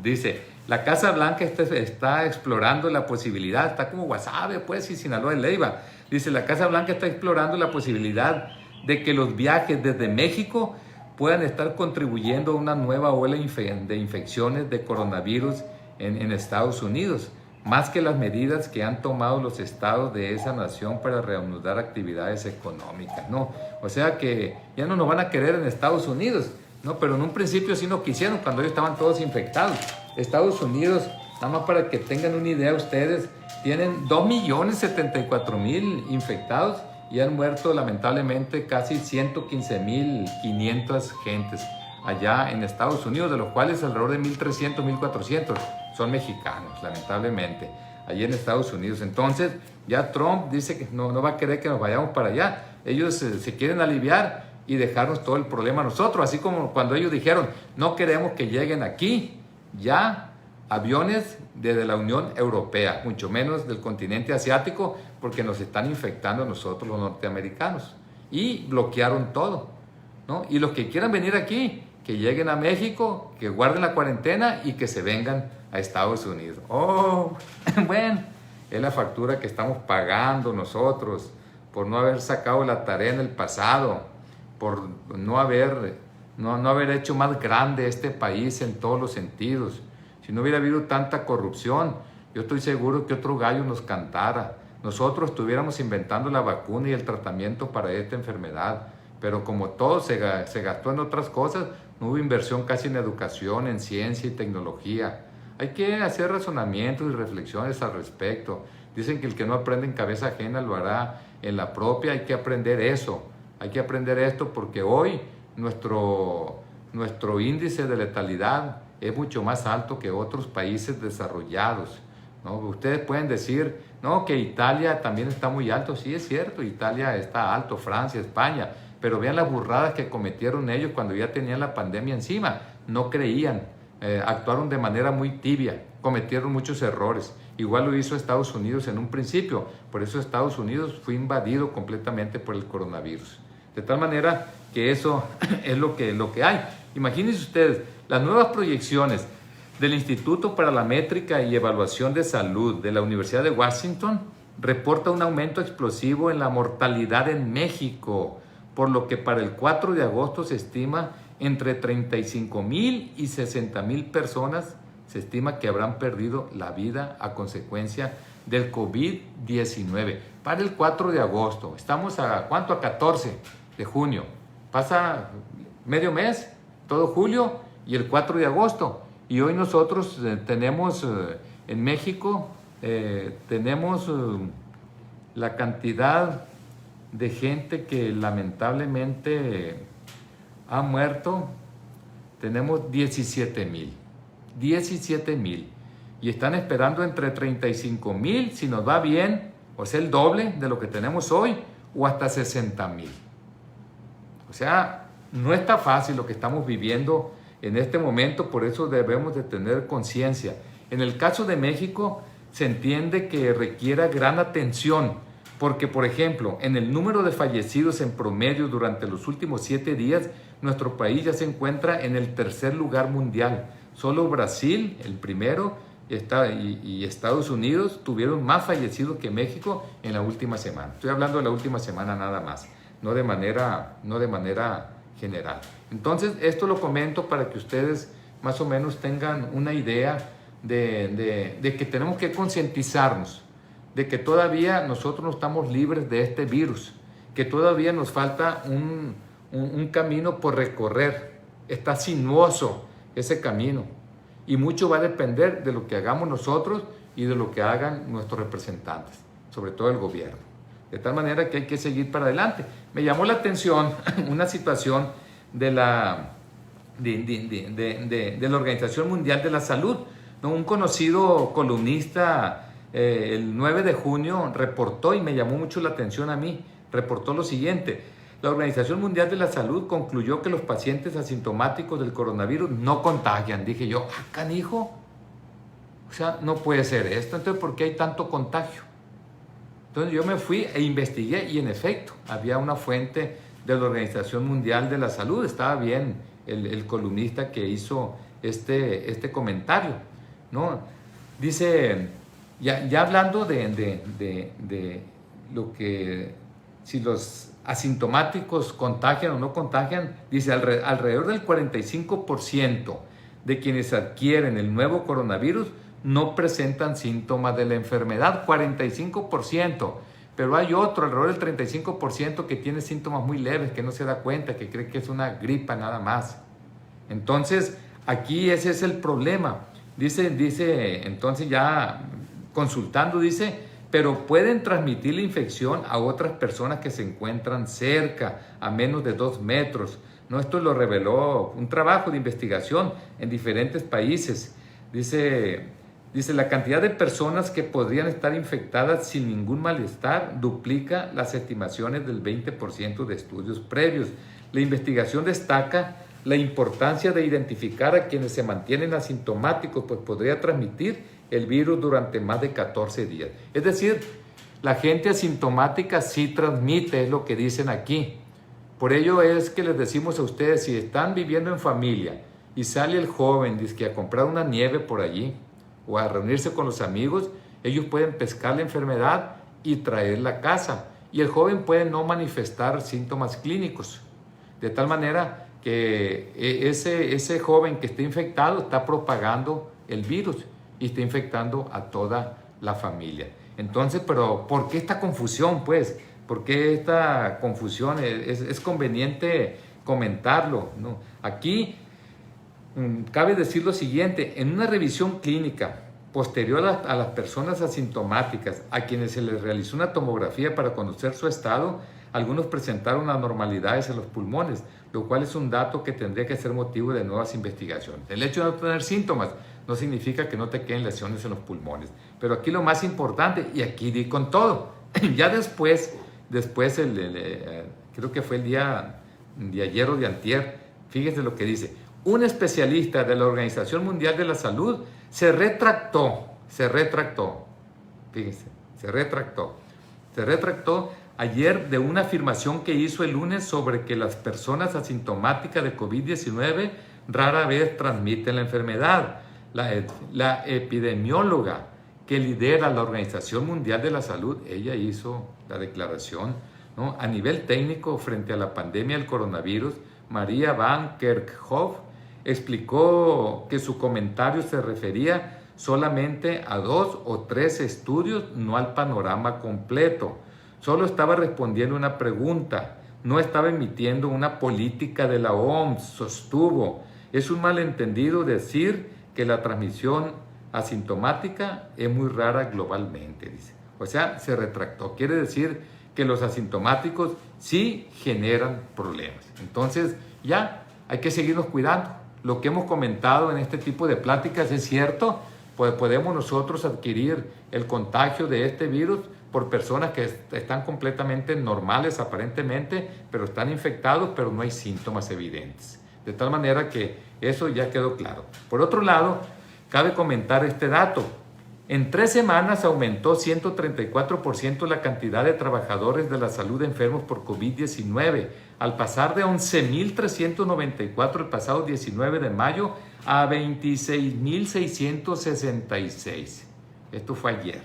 dice, la Casa Blanca está explorando la posibilidad, está como Guasave, pues, y Sinaloa de Leyva. Dice, la Casa Blanca está explorando la posibilidad de que los viajes desde México puedan estar contribuyendo a una nueva ola de infecciones de coronavirus en Estados Unidos, más que las medidas que han tomado los estados de esa nación para reanudar actividades económicas, ¿no? O sea que ya no nos van a querer en Estados Unidos, ¿no? Pero en un principio sí nos quisieron cuando ellos estaban todos infectados. Estados Unidos nada más para que tengan una idea ustedes, tienen 2.074.000 infectados y han muerto lamentablemente casi 115.500 gentes allá en Estados Unidos, de los cuales alrededor de 1.300, 1.400 son mexicanos, lamentablemente, allí en Estados Unidos. Entonces, ya Trump dice que no va a querer que nos vayamos para allá. Ellos se quieren aliviar y dejarnos todo el problema a nosotros, así como cuando ellos dijeron, no queremos que lleguen aquí ya aviones desde la Unión Europea, mucho menos del continente asiático, porque nos están infectando a nosotros los norteamericanos. Y bloquearon todo, ¿no? Y los que quieran venir aquí, que lleguen a México, que guarden la cuarentena y que se vengan a Estados Unidos. Oh, bueno, es la factura que estamos pagando nosotros por no haber sacado la tarea en el pasado, por no haber hecho más grande este país en todos los sentidos. Si no hubiera habido tanta corrupción, yo estoy seguro que otro gallo nos cantara. Nosotros estuviéramos inventando la vacuna y el tratamiento para esta enfermedad. Pero como todo se gastó en otras cosas, no hubo inversión casi en educación, en ciencia y tecnología. Hay que hacer razonamientos y reflexiones al respecto. Dicen que el que no aprende en cabeza ajena lo hará en la propia. Hay que aprender eso. Hay que aprender esto porque hoy nuestro índice de letalidad es mucho más alto que otros países desarrollados, ¿no? Ustedes pueden decir, no, que Italia también está muy alto. Sí, es cierto, Italia está alto, Francia, España. Pero vean las burradas que cometieron ellos cuando ya tenían la pandemia encima. No creían, actuaron de manera muy tibia, cometieron muchos errores. Igual lo hizo Estados Unidos en un principio. Por eso Estados Unidos fue invadido completamente por el coronavirus. De tal manera que eso es lo que hay. Imagínense ustedes, las nuevas proyecciones del Instituto para la Métrica y Evaluación de Salud de la Universidad de Washington reporta un aumento explosivo en la mortalidad en México, por lo que para el 4 de agosto se estima entre 35,000 y 60,000 personas, se estima que habrán perdido la vida a consecuencia del COVID-19. Para el 4 de agosto, estamos a ¿cuánto? A 14 de junio. Pasa medio mes, todo julio y el 4 de agosto. Y hoy nosotros tenemos en México, tenemos la cantidad de gente que lamentablemente ha muerto. Tenemos 17,000. 17,000. Y están esperando entre 35,000, si nos va bien, o sea, el doble de lo que tenemos hoy, o hasta 60,000. O sea, no está fácil lo que estamos viviendo en este momento, por eso debemos de tener conciencia. En el caso de México, se entiende que requiera gran atención, porque, por ejemplo, en el número de fallecidos en promedio durante los últimos 7 días, nuestro país ya se encuentra en el 3er lugar mundial. Solo Brasil, el primero, y Estados Unidos tuvieron más fallecidos que México en la última semana. Estoy hablando de la última semana nada más, no de manera general. Entonces, esto lo comento para que ustedes más o menos tengan una idea de que tenemos que concientizarnos, de que todavía nosotros no estamos libres de este virus, que todavía nos falta un camino por recorrer. Está sinuoso ese camino y mucho va a depender de lo que hagamos nosotros y de lo que hagan nuestros representantes, sobre todo el gobierno. De tal manera que hay que seguir para adelante. Me llamó la atención una situación de la Organización Mundial de la Salud, ¿no? Un conocido columnista el 9 de junio reportó, y me llamó mucho la atención a mí, reportó lo siguiente: la Organización Mundial de la Salud concluyó que los pacientes asintomáticos del coronavirus no contagian. Dije yo, canijo, o sea, no puede ser esto. Entonces, ¿por qué hay tanto contagio? Entonces yo me fui e investigué y en efecto había una fuente de la Organización Mundial de la Salud. Estaba bien el columnista que hizo este comentario, ¿no? Dice, ya hablando de lo que, si los asintomáticos contagian o no contagian, dice alrededor del 45% de quienes adquieren el nuevo coronavirus no presentan síntomas de la enfermedad, 45%, pero hay otro, alrededor del 35% que tiene síntomas muy leves, que no se da cuenta, que cree que es una gripa nada más. Entonces, aquí ese es el problema. Dice, entonces ya consultando, dice, pero pueden transmitir la infección a otras personas que se encuentran cerca, a menos de 2 metros. ¿No? Esto lo reveló un trabajo de investigación en diferentes países. Dice, la cantidad de personas que podrían estar infectadas sin ningún malestar duplica las estimaciones del 20% de estudios previos. La investigación destaca la importancia de identificar a quienes se mantienen asintomáticos, pues podría transmitir el virus durante más de 14 días. Es decir, la gente asintomática sí transmite, es lo que dicen aquí. Por ello es que les decimos a ustedes, si están viviendo en familia y sale el joven dizque a comprar una nieve por allí o a reunirse con los amigos, ellos pueden pescar la enfermedad y traerla a casa. Y el joven puede no manifestar síntomas clínicos. De tal manera que ese joven que está infectado está propagando el virus y está infectando a toda la familia. Entonces, pero ¿por qué esta confusión, pues? ¿Por qué esta confusión? Es conveniente comentarlo, ¿no? Aquí cabe decir lo siguiente: en una revisión clínica posterior a las personas asintomáticas, a quienes se les realizó una tomografía para conocer su estado, algunos presentaron anormalidades en los pulmones, lo cual es un dato que tendría que ser motivo de nuevas investigaciones. El hecho de no tener síntomas no significa que no te queden lesiones en los pulmones. Pero aquí lo más importante, y aquí di con todo, ya después creo que fue el día de ayer o de antier, fíjense lo que dice: un especialista de la Organización Mundial de la Salud se retractó, fíjense, se retractó ayer de una afirmación que hizo el lunes sobre que las personas asintomáticas de COVID-19 rara vez transmiten la enfermedad. La epidemióloga que lidera la Organización Mundial de la Salud, ella hizo la declaración, ¿no? A nivel técnico, frente a la pandemia del coronavirus, María Van Kerkhove explicó que su comentario se refería solamente a 2 o 3 estudios, no al panorama completo. Solo estaba respondiendo una pregunta, no estaba emitiendo una política de la OMS, sostuvo. Es un malentendido decir que la transmisión asintomática es muy rara globalmente, dice. O sea, se retractó. Quiere decir que los asintomáticos sí generan problemas. Entonces, ya hay que seguirnos cuidando. Lo que hemos comentado en este tipo de pláticas es cierto, pues podemos nosotros adquirir el contagio de este virus por personas que están completamente normales aparentemente, pero están infectados, pero no hay síntomas evidentes. De tal manera que eso ya quedó claro. Por otro lado, cabe comentar este dato. En 3 semanas aumentó 134% la cantidad de trabajadores de la salud enfermos por COVID-19, al pasar de 11.394 el pasado 19 de mayo a 26.666. Esto fue ayer.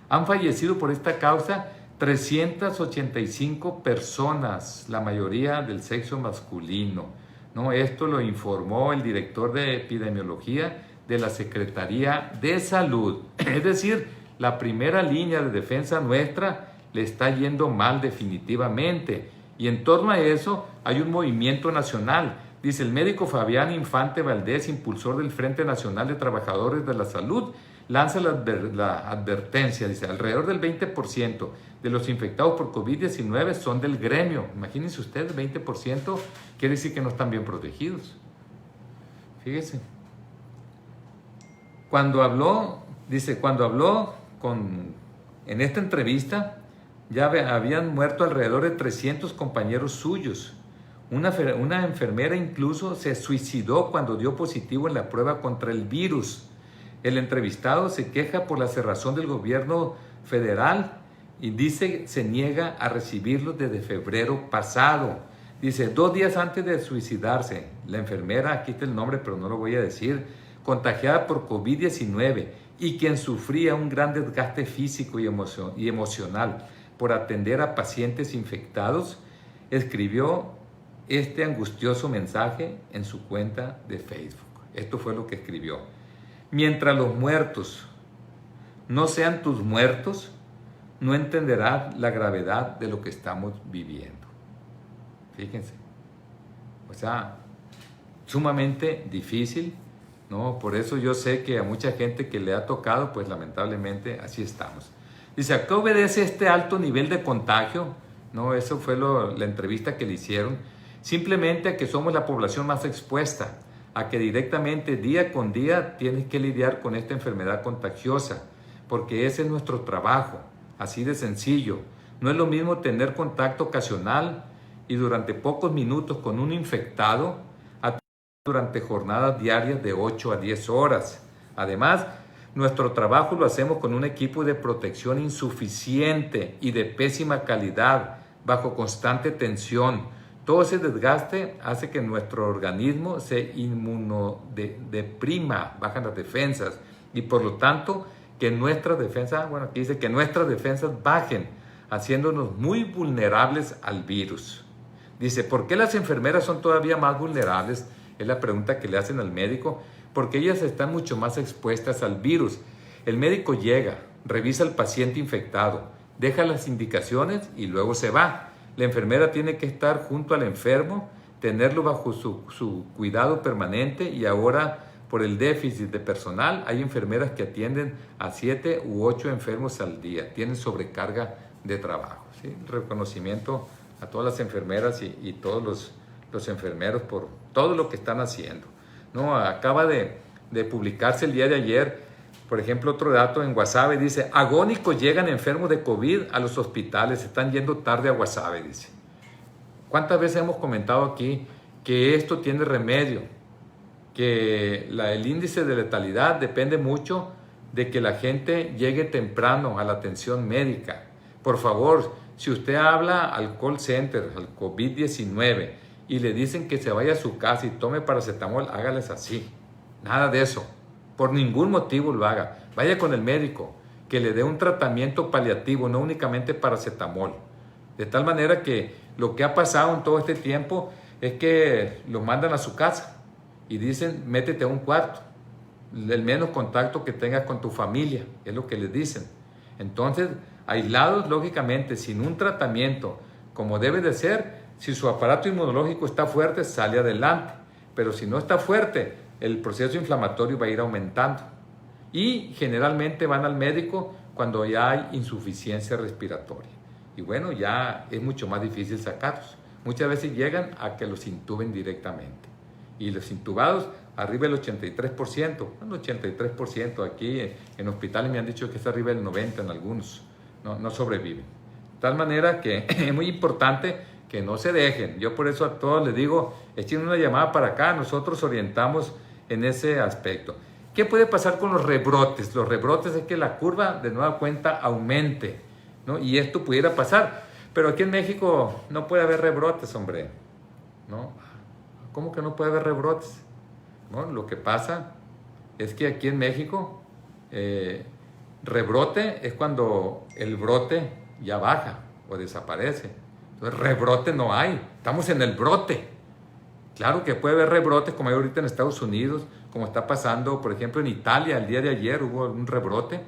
Han fallecido por esta causa 385 personas, la mayoría del sexo masculino. ¿No? Esto lo informó el director de epidemiología de la Secretaría de Salud. Es decir, la primera línea de defensa nuestra le está yendo mal definitivamente. Y en torno a eso hay un movimiento nacional. Dice el médico Fabián Infante Valdés, impulsor del Frente Nacional de Trabajadores de la Salud, lanza la advertencia, dice, alrededor del 20% de los infectados por COVID-19 son del gremio. Imagínense ustedes, 20% quiere decir que no están bien protegidos. Fíjese. Cuando habló en esta entrevista, ya habían muerto alrededor de 300 compañeros suyos. Una enfermera incluso se suicidó cuando dio positivo en la prueba contra el virus. El entrevistado se queja por la cerrazón del gobierno federal y dice que se niega a recibirlos desde febrero pasado. Dice, 2 días antes de suicidarse, la enfermera, aquí está el nombre pero no lo voy a decir, contagiada por COVID-19 y quien sufría un gran desgaste físico y emocional por atender a pacientes infectados, escribió este angustioso mensaje en su cuenta de Facebook. Esto fue lo que escribió. Mientras los muertos no sean tus muertos, no entenderás la gravedad de lo que estamos viviendo. Fíjense. O sea, sumamente difícil, ¿no? Por eso yo sé que a mucha gente que le ha tocado, pues lamentablemente así estamos. Dice, ¿a qué obedece este alto nivel de contagio? ¿No? Eso fue la entrevista que le hicieron. Simplemente a que somos la población más expuesta, a que directamente día con día tienes que lidiar con esta enfermedad contagiosa, porque ese es nuestro trabajo, así de sencillo. No es lo mismo tener contacto ocasional y durante pocos minutos con un infectado a durante jornadas diarias de 8 a 10 horas. Además, nuestro trabajo lo hacemos con un equipo de protección insuficiente y de pésima calidad, bajo constante tensión. Todo ese desgaste hace que nuestro organismo se inmunodeprima, bajan las defensas y por lo tanto que nuestras defensas, bueno, aquí dice que nuestras defensas bajen, haciéndonos muy vulnerables al virus. Dice, ¿por qué las enfermeras son todavía más vulnerables? Es la pregunta que le hacen al médico, porque ellas están mucho más expuestas al virus. El médico llega, revisa al paciente infectado, deja las indicaciones y luego se va. La enfermera tiene que estar junto al enfermo, tenerlo bajo su cuidado permanente y ahora por el déficit de personal hay enfermeras que atienden a 7 u 8 enfermos al día, tienen sobrecarga de trabajo. ¿Sí? Reconocimiento a todas las enfermeras y todos los enfermeros por todo lo que están haciendo. ¿No? Acaba de publicarse el día de ayer, por ejemplo, otro dato en Guasave, dice, agónicos llegan enfermos de COVID a los hospitales, están yendo tarde a Guasave, dice. ¿Cuántas veces hemos comentado aquí que esto tiene remedio? Que el índice de letalidad depende mucho de que la gente llegue temprano a la atención médica. Por favor, si usted habla al call center, al COVID-19, y le dicen que se vaya a su casa y tome paracetamol, hágales así. Nada de eso. Por ningún motivo lo haga. Vaya con el médico, que le dé un tratamiento paliativo, no únicamente paracetamol. De tal manera que lo que ha pasado en todo este tiempo es que lo mandan a su casa y dicen, métete a un cuarto. El menos contacto que tengas con tu familia, es lo que les dicen. Entonces, aislados lógicamente, sin un tratamiento como debe de ser, si su aparato inmunológico está fuerte, sale adelante. Pero si no está fuerte, el proceso inflamatorio va a ir aumentando. Y generalmente van al médico cuando ya hay insuficiencia respiratoria. Y bueno, ya es mucho más difícil sacarlos. Muchas veces llegan a que los intuben directamente. Y los intubados, arriba del 83%. Bueno, 83% aquí en hospitales me han dicho que está arriba del 90% en algunos. No sobreviven. De tal manera que es muy importante que no se dejen. Yo por eso a todos les digo, echen una llamada para acá, nosotros orientamos en ese aspecto. ¿Qué puede pasar con los rebrotes? Los rebrotes es que la curva de nueva cuenta aumente, ¿no? Y esto pudiera pasar, pero aquí en México no puede haber rebrotes, hombre, ¿no? ¿Cómo que no puede haber rebrotes? ¿No? Lo que pasa es que aquí en México rebrote es cuando el brote ya baja o desaparece. Entonces rebrote no hay, estamos en el brote. Claro que puede haber rebrotes como hay ahorita en Estados Unidos, como está pasando, por ejemplo, en Italia, el día de ayer hubo un rebrote,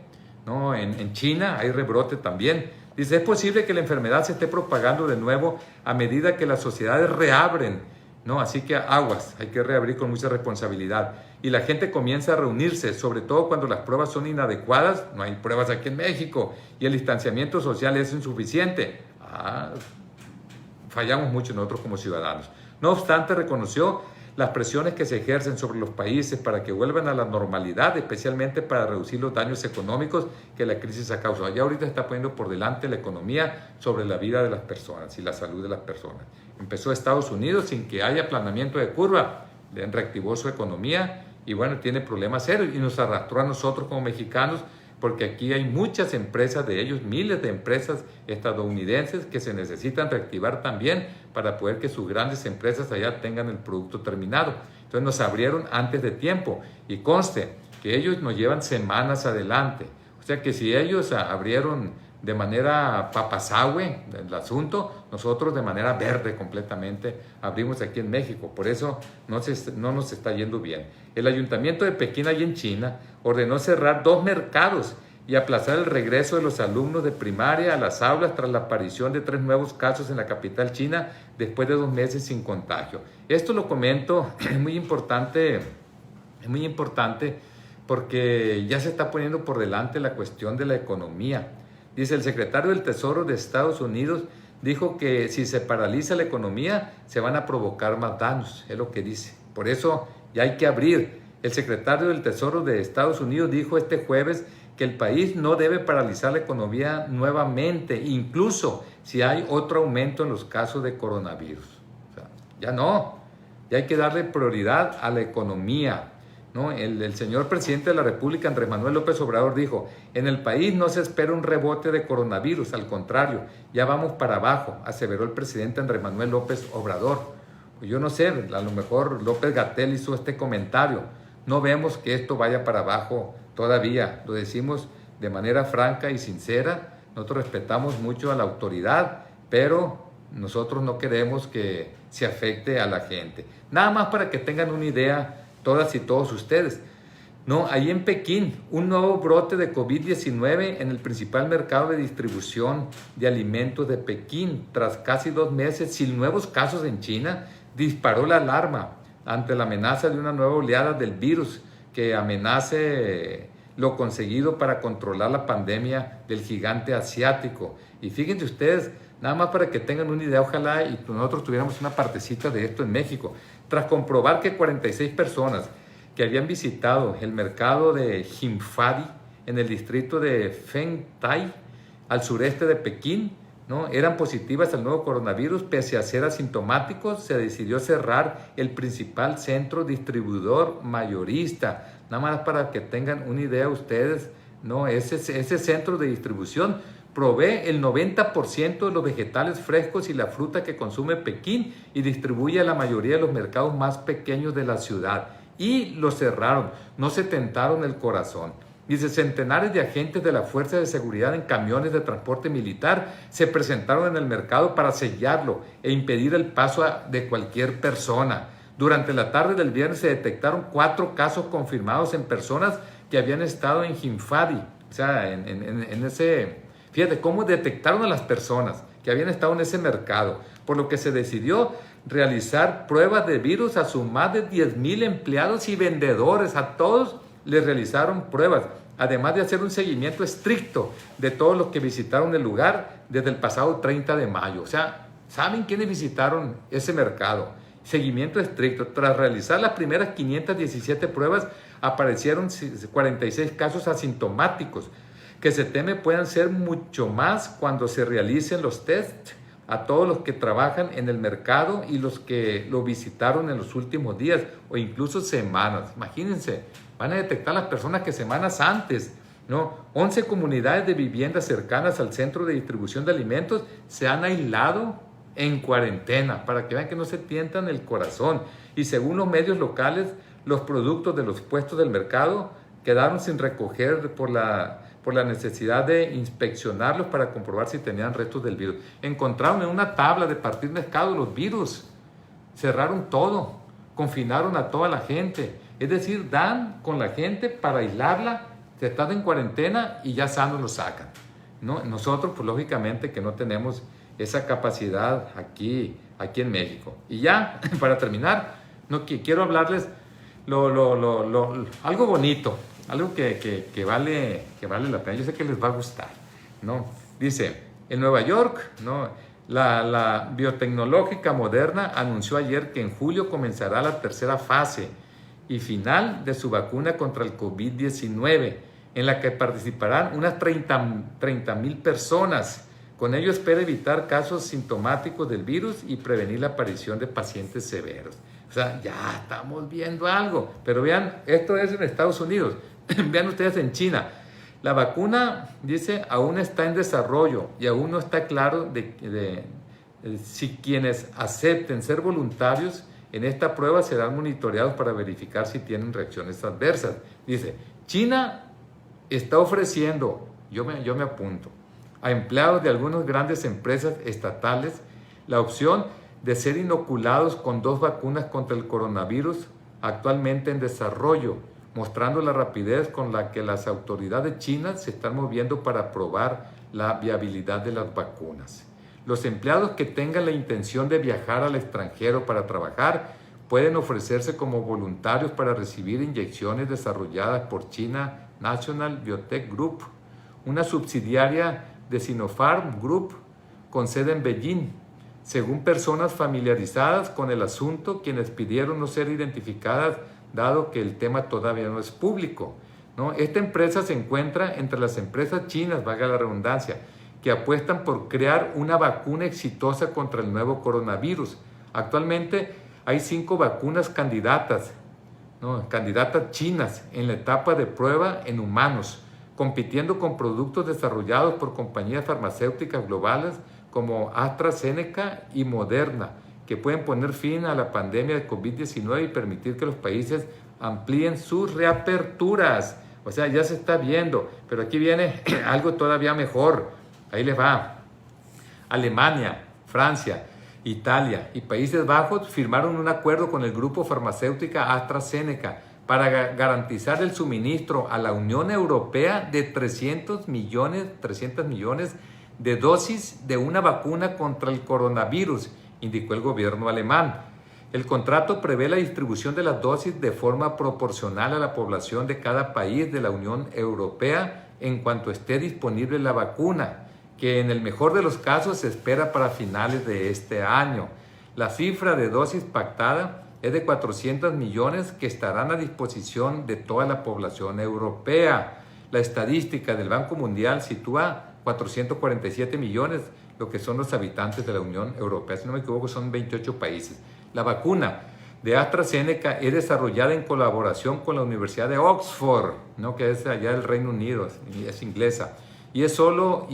¿no? En China hay rebrote también. Dice, es posible que la enfermedad se esté propagando de nuevo a medida que las sociedades reabren, ¿no? Así que aguas, hay que reabrir con mucha responsabilidad. Y la gente comienza a reunirse, sobre todo cuando las pruebas son inadecuadas, no hay pruebas aquí en México, y el distanciamiento social es insuficiente. Fallamos mucho nosotros como ciudadanos. No obstante, reconoció las presiones que se ejercen sobre los países para que vuelvan a la normalidad, especialmente para reducir los daños económicos que la crisis ha causado. Ya ahorita está poniendo por delante la economía sobre la vida de las personas y la salud de las personas. Empezó Estados Unidos sin que haya aplanamiento de curva, reactivó su economía y bueno, tiene problemas serios y nos arrastró a nosotros como mexicanos, porque aquí hay muchas empresas de ellos, miles de empresas estadounidenses que se necesitan reactivar también para poder que sus grandes empresas allá tengan el producto terminado. Entonces nos abrieron antes de tiempo y conste que ellos nos llevan semanas adelante. O sea que si ellos abrieron de manera papasagüe el asunto, nosotros de manera verde completamente abrimos aquí en México. Por eso no nos está yendo bien. El Ayuntamiento de Pekín, allí en China, ordenó cerrar 2 mercados y aplazar el regreso de los alumnos de primaria a las aulas tras la aparición de 3 nuevos casos en la capital china después de 2 meses sin contagio. Esto lo comento, es muy importante Es muy importante porque ya se está poniendo por delante la cuestión de la economía. Dice, el secretario del Tesoro de Estados Unidos dijo que si se paraliza la economía se van a provocar más daños, es lo que dice. Por eso ya hay que abrir. El secretario del Tesoro de Estados Unidos dijo este jueves que el país no debe paralizar la economía nuevamente, incluso si hay otro aumento en los casos de coronavirus. O sea, ya no, ya hay que darle prioridad a la economía, ¿no? El señor presidente de la República, Andrés Manuel López Obrador, dijo, en el país no se espera un rebote de coronavirus, al contrario, ya vamos para abajo, aseveró el presidente Andrés Manuel López Obrador. Pues yo no sé, a lo mejor López-Gatell hizo este comentario, no vemos que esto vaya para abajo todavía, lo decimos de manera franca y sincera, nosotros respetamos mucho a la autoridad, pero nosotros no queremos que se afecte a la gente. Nada más para que tengan una idea todas y todos ustedes. No, ahí en Pekín, un nuevo brote de COVID-19 en el principal mercado de distribución de alimentos de Pekín. Tras casi 2 meses sin nuevos casos en China, disparó la alarma ante la amenaza de una nueva oleada del virus que amenace lo conseguido para controlar la pandemia del gigante asiático. Y fíjense ustedes, nada más para que tengan una idea, ojalá y nosotros tuviéramos una partecita de esto en México. Tras comprobar que 46 personas que habían visitado el mercado de Jinfadi en el distrito de Fengtai, al sureste de Pekín, ¿no?, eran positivas al nuevo coronavirus, pese a ser asintomáticos, se decidió cerrar el principal centro distribuidor mayorista. Nada más para que tengan una idea ustedes, ¿no? Ese centro de distribución provee el 90% de los vegetales frescos y la fruta que consume Pekín y distribuye a la mayoría de los mercados más pequeños de la ciudad. Y lo cerraron, no se tentaron el corazón. Dice, centenares de agentes de la Fuerza de Seguridad en camiones de transporte militar se presentaron en el mercado para sellarlo e impedir el paso de cualquier persona. Durante la tarde del viernes se detectaron 4 casos confirmados en personas que habían estado en Jinfadi. O sea, en ese... Fíjate cómo detectaron a las personas que habían estado en ese mercado, por lo que se decidió realizar pruebas de virus a sus más de 10,000 empleados y vendedores. A todos les realizaron pruebas, además de hacer un seguimiento estricto de todos los que visitaron el lugar desde el pasado 30 de mayo. O sea, ¿saben quiénes visitaron ese mercado? Seguimiento estricto. Tras realizar las primeras 517 pruebas, aparecieron 46 casos asintomáticos, que se teme puedan ser mucho más cuando se realicen los tests a todos los que trabajan en el mercado y los que lo visitaron en los últimos días o incluso semanas. Imagínense, van a detectar las personas que semanas antes, ¿no? 11 comunidades de viviendas cercanas al centro de distribución de alimentos se han aislado en cuarentena para que vean que no se tientan el corazón. Y según los medios locales, los productos de los puestos del mercado quedaron sin recoger por la necesidad de inspeccionarlos para comprobar si tenían restos del virus. Encontraron en una tabla de partir pescado los virus. Cerraron todo, confinaron a toda la gente. Es decir, dan con la gente para aislarla, se están en cuarentena y ya sanos lo sacan, ¿no? Nosotros, pues lógicamente que no tenemos esa capacidad aquí en México. Y ya, para terminar, quiero hablarles algo bonito, algo que vale la pena. Yo sé que les va a gustar, ¿no? Dice, en Nueva York, ¿no?, la biotecnológica Moderna anunció ayer que en julio comenzará la tercera fase y final de su vacuna contra el COVID-19, en la que participarán unas 30,000 personas. Con ello espera evitar casos sintomáticos del virus y prevenir la aparición de pacientes severos. O sea, ya estamos viendo algo. Pero vean, esto es en Estados Unidos. Vean ustedes en China. La vacuna, dice, aún está en desarrollo y aún no está claro de si quienes acepten ser voluntarios en esta prueba serán monitoreados para verificar si tienen reacciones adversas. Dice, China está ofreciendo, yo me apunto, a empleados de algunas grandes empresas estatales la opción de ser inoculados con 2 vacunas contra el coronavirus actualmente en desarrollo, mostrando la rapidez con la que las autoridades chinas se están moviendo para probar la viabilidad de las vacunas. Los empleados que tengan la intención de viajar al extranjero para trabajar pueden ofrecerse como voluntarios para recibir inyecciones desarrolladas por China National Biotech Group, una subsidiaria de Sinopharm Group con sede en Beijing, según personas familiarizadas con el asunto, quienes pidieron no ser identificadas dado que el tema todavía no es público, ¿no? Esta empresa se encuentra entre las empresas chinas, valga la redundancia, que apuestan por crear una vacuna exitosa contra el nuevo coronavirus. Actualmente hay 5 vacunas candidatas, ¿no? Candidatas chinas en la etapa de prueba en humanos, compitiendo con productos desarrollados por compañías farmacéuticas globales como AstraZeneca y Moderna, que pueden poner fin a la pandemia de COVID-19 y permitir que los países amplíen sus reaperturas. O sea, ya se está viendo, pero aquí viene algo todavía mejor. Ahí les va. Alemania, Francia, Italia y Países Bajos firmaron un acuerdo con el grupo farmacéutico AstraZeneca para garantizar el suministro a la Unión Europea de 300 millones de dosis de una vacuna contra el coronavirus, indicó el gobierno alemán. El contrato prevé la distribución de las dosis de forma proporcional a la población de cada país de la Unión Europea en cuanto esté disponible la vacuna, que en el mejor de los casos se espera para finales de este año. La cifra de dosis pactada es de 400 millones que estarán a disposición de toda la población europea. La estadística del Banco Mundial sitúa 447 millones, lo que son los habitantes de la Unión Europea. Si no me equivoco, son 28 países. La vacuna de AstraZeneca es desarrollada en colaboración con la Universidad de Oxford, ¿no? Que es allá del Reino Unido, es inglesa. Y es solo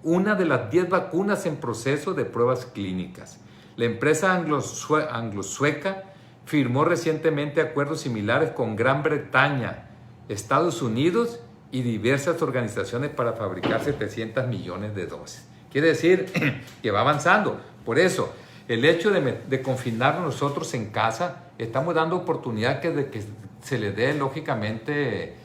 una de las 10 vacunas en proceso de pruebas clínicas. La empresa anglo-sueca firmó recientemente acuerdos similares con Gran Bretaña, Estados Unidos y diversas organizaciones para fabricar 700 millones de dosis. Quiere decir que va avanzando. Por eso, el hecho de confinarnos nosotros en casa, estamos dando oportunidad de que se le dé lógicamente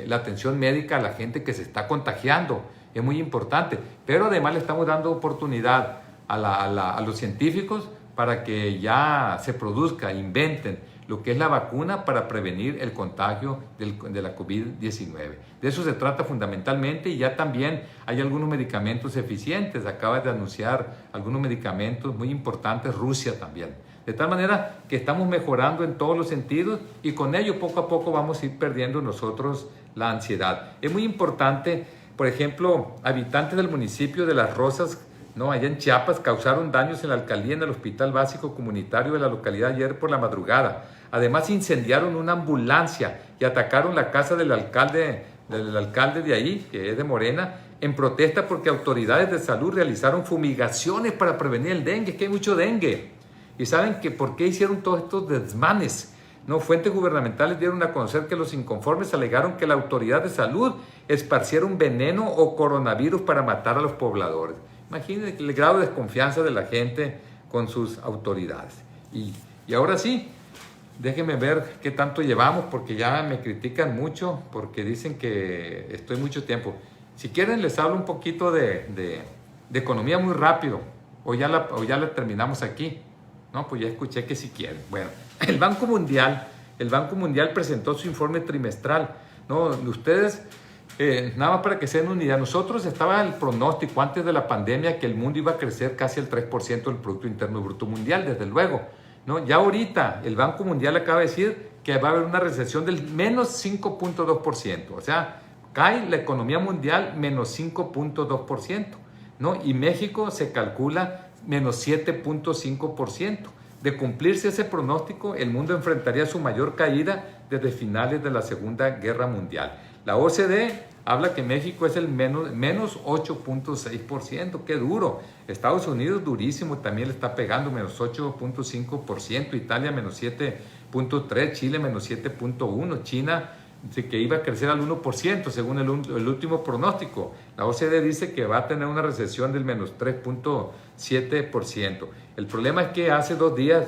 la atención médica a la gente que se está contagiando. Es muy importante. Pero además le estamos dando oportunidad a los científicos para que ya se produzca, inventen lo que es la vacuna para prevenir el contagio de la COVID-19. De eso se trata fundamentalmente, y ya también hay algunos medicamentos eficientes. Acaba de anunciar algunos medicamentos muy importantes Rusia también. De tal manera que estamos mejorando en todos los sentidos, y con ello poco a poco vamos a ir perdiendo nosotros la ansiedad. Es muy importante, por ejemplo, habitantes del municipio de Las Rosas, ¿no? Allá en Chiapas, causaron daños en la alcaldía, en el hospital básico comunitario de la localidad ayer por la madrugada. Además incendiaron una ambulancia y atacaron la casa del alcalde de ahí, que es de Morena, en protesta porque autoridades de salud realizaron fumigaciones para prevenir el dengue. Es que hay mucho dengue. ¿Y saben por qué hicieron todos estos desmanes? No, fuentes gubernamentales dieron a conocer que los inconformes alegaron que la autoridad de salud esparciera un veneno o coronavirus para matar a los pobladores. Imagínense el grado de desconfianza de la gente con sus autoridades. Y ahora sí, déjenme ver qué tanto llevamos, porque ya me critican mucho, porque dicen que estoy mucho tiempo. Si quieren les hablo un poquito de economía muy rápido, o ya la terminamos aquí. No, pues ya escuché que si quieren. Bueno, el Banco Mundial presentó su informe trimestral. No, ustedes, nada más para que se den una idea, nosotros estaba el pronóstico antes de la pandemia que el mundo iba a crecer casi el 3% del Producto Interno Bruto Mundial, desde luego, ¿no? Ya ahorita el Banco Mundial acaba de decir que va a haber una recesión del menos 5.2%, o sea, cae la economía mundial menos 5.2%, ¿no? Y México se calcula menos 7.5%. De cumplirse ese pronóstico, el mundo enfrentaría su mayor caída desde finales de la Segunda Guerra Mundial. La OCDE habla que México es el menos 8.6%, qué duro. Estados Unidos durísimo, también le está pegando menos 8.5%, Italia menos 7.3%, Chile menos 7.1%, China que iba a crecer al 1% según el último pronóstico. La OCDE dice que va a tener una recesión del menos 3.7%. El problema es que hace 2 días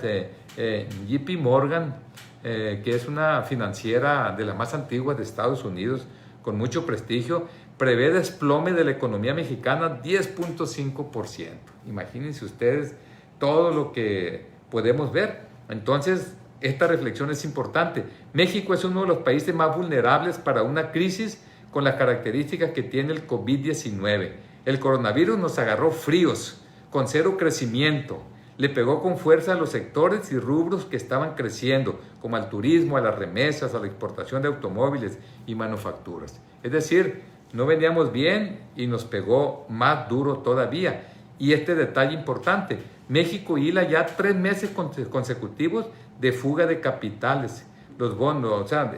JP Morgan, que es una financiera de las más antiguas de Estados Unidos, con mucho prestigio, prevé desplome de la economía mexicana 10.5%. Imagínense ustedes todo lo que podemos ver. Entonces, esta reflexión es importante. México es uno de los países más vulnerables para una crisis con las características que tiene el COVID-19. El coronavirus nos agarró fríos, con cero crecimiento. Le pegó con fuerza a los sectores y rubros que estaban creciendo, como al turismo, a las remesas, a la exportación de automóviles y manufacturas. Es decir, no veníamos bien y nos pegó más duro todavía. Y este detalle importante, México hila ya 3 meses consecutivos de fuga de capitales. Los bonos, o sea,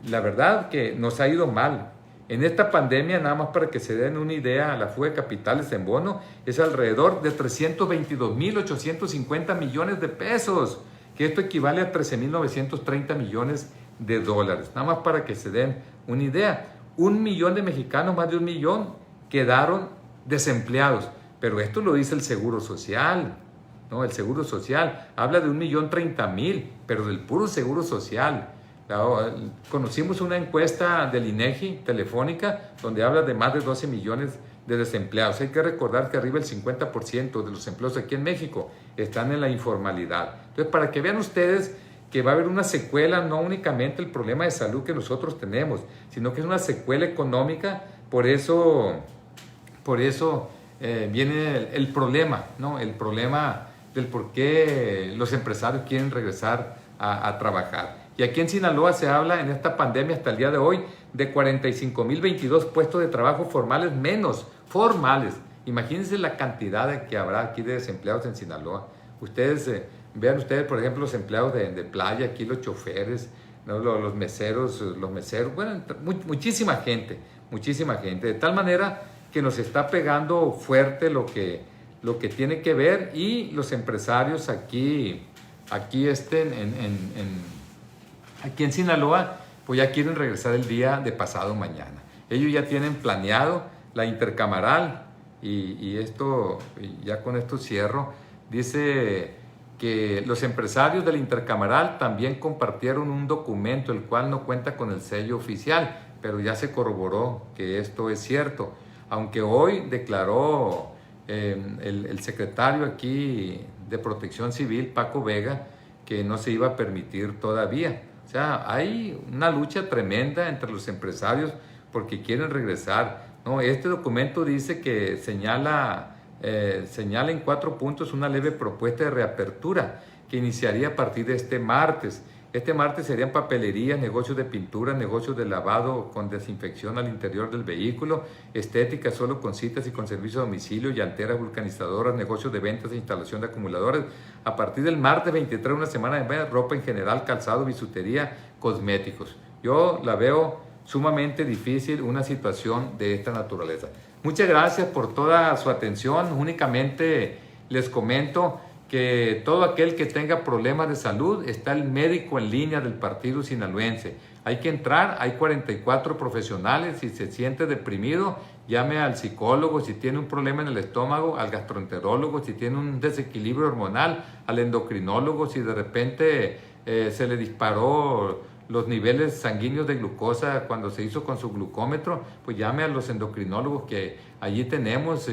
la verdad que nos ha ido mal. En esta pandemia, nada más para que se den una idea, la fuga de capitales en bono es alrededor de 322.850 millones de pesos, que esto equivale a 13.930 millones de dólares. Nada más para que se den una idea. 1 millón de mexicanos, más de 1 millón, quedaron desempleados. Pero esto lo dice el Seguro Social, ¿no? El Seguro Social habla de 1.030.000, pero del puro Seguro Social. Conocimos una encuesta del INEGI telefónica donde habla de más de 12 millones de desempleados. Hay que recordar que arriba el 50% de los empleos aquí en México están en la informalidad. Entonces, para que vean ustedes que va a haber una secuela, no únicamente el problema de salud que nosotros tenemos, sino que es una secuela económica. Por eso viene el problema, ¿no? El problema del por qué los empresarios quieren regresar a trabajar. Y aquí en Sinaloa se habla en esta pandemia hasta el día de hoy de 45.022 puestos de trabajo formales menos, formales. Imagínense la cantidad que habrá aquí de desempleados en Sinaloa. Vean ustedes, por ejemplo, los empleados de playa, aquí los choferes, ¿no? los meseros, bueno, muchísima gente, de tal manera que nos está pegando fuerte lo que tiene que ver, y los empresarios aquí en Sinaloa, pues ya quieren regresar el día de pasado mañana. Ellos ya tienen planeado la intercamaral, y ya con esto cierro. Dice que los empresarios de la intercamaral también compartieron un documento, el cual no cuenta con el sello oficial, pero ya se corroboró que esto es cierto. Aunque hoy declaró el secretario aquí de Protección Civil, Paco Vega, que no se iba a permitir todavía. O sea, hay una lucha tremenda entre los empresarios porque quieren regresar, ¿no? Este documento dice que señala en 4 puntos una leve propuesta de reapertura que iniciaría a partir de este martes. Este martes serían papelerías, negocios de pintura, negocios de lavado con desinfección al interior del vehículo, estética solo con citas y con servicio a domicilio, llanteras, vulcanizadoras, negocios de ventas e instalación de acumuladores. A partir del martes 23, una semana de ropa en general, calzado, bisutería, cosméticos. Yo la veo sumamente difícil una situación de esta naturaleza. Muchas gracias por toda su atención. Únicamente les comento que todo aquel que tenga problemas de salud, está el médico en línea del Partido Sinaloense. Hay que entrar, hay 44 profesionales. Si se siente deprimido, llame al psicólogo. Si tiene un problema en el estómago, al gastroenterólogo. Si tiene un desequilibrio hormonal, al endocrinólogo. Si de repente se le disparó los niveles sanguíneos de glucosa cuando se hizo con su glucómetro, pues llame a los endocrinólogos que allí tenemos,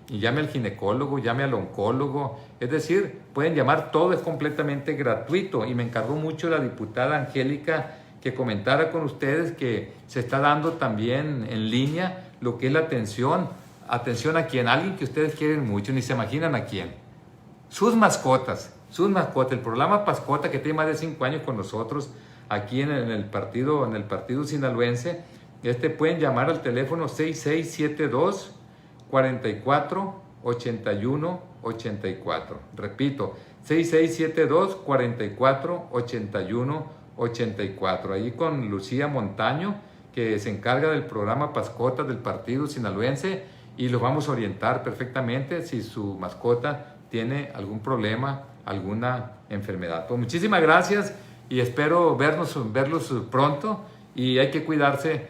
y llame al ginecólogo, llame al oncólogo. Es decir, pueden llamar, todo es completamente gratuito. Y me encargó mucho la diputada Angélica que comentara con ustedes que se está dando también en línea lo que es la atención a quien, alguien que ustedes quieren mucho, ni se imaginan a quién. Sus mascotas, el programa Pascota, que tiene más de 5 años con nosotros aquí en el partido sinaloense. Pueden llamar al teléfono 6672 44 81 84. Repito, 6672 44 81 84. Ahí con Lucía Montaño, que se encarga del programa Pascota del Partido Sinaloense, y los vamos a orientar perfectamente si su mascota tiene algún problema, alguna enfermedad. Pues muchísimas gracias y espero verlos pronto, y hay que cuidarse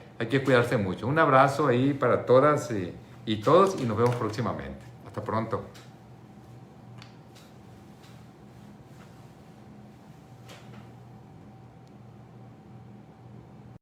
mucho. Un abrazo ahí para todas y todos, y nos vemos próximamente. Hasta pronto.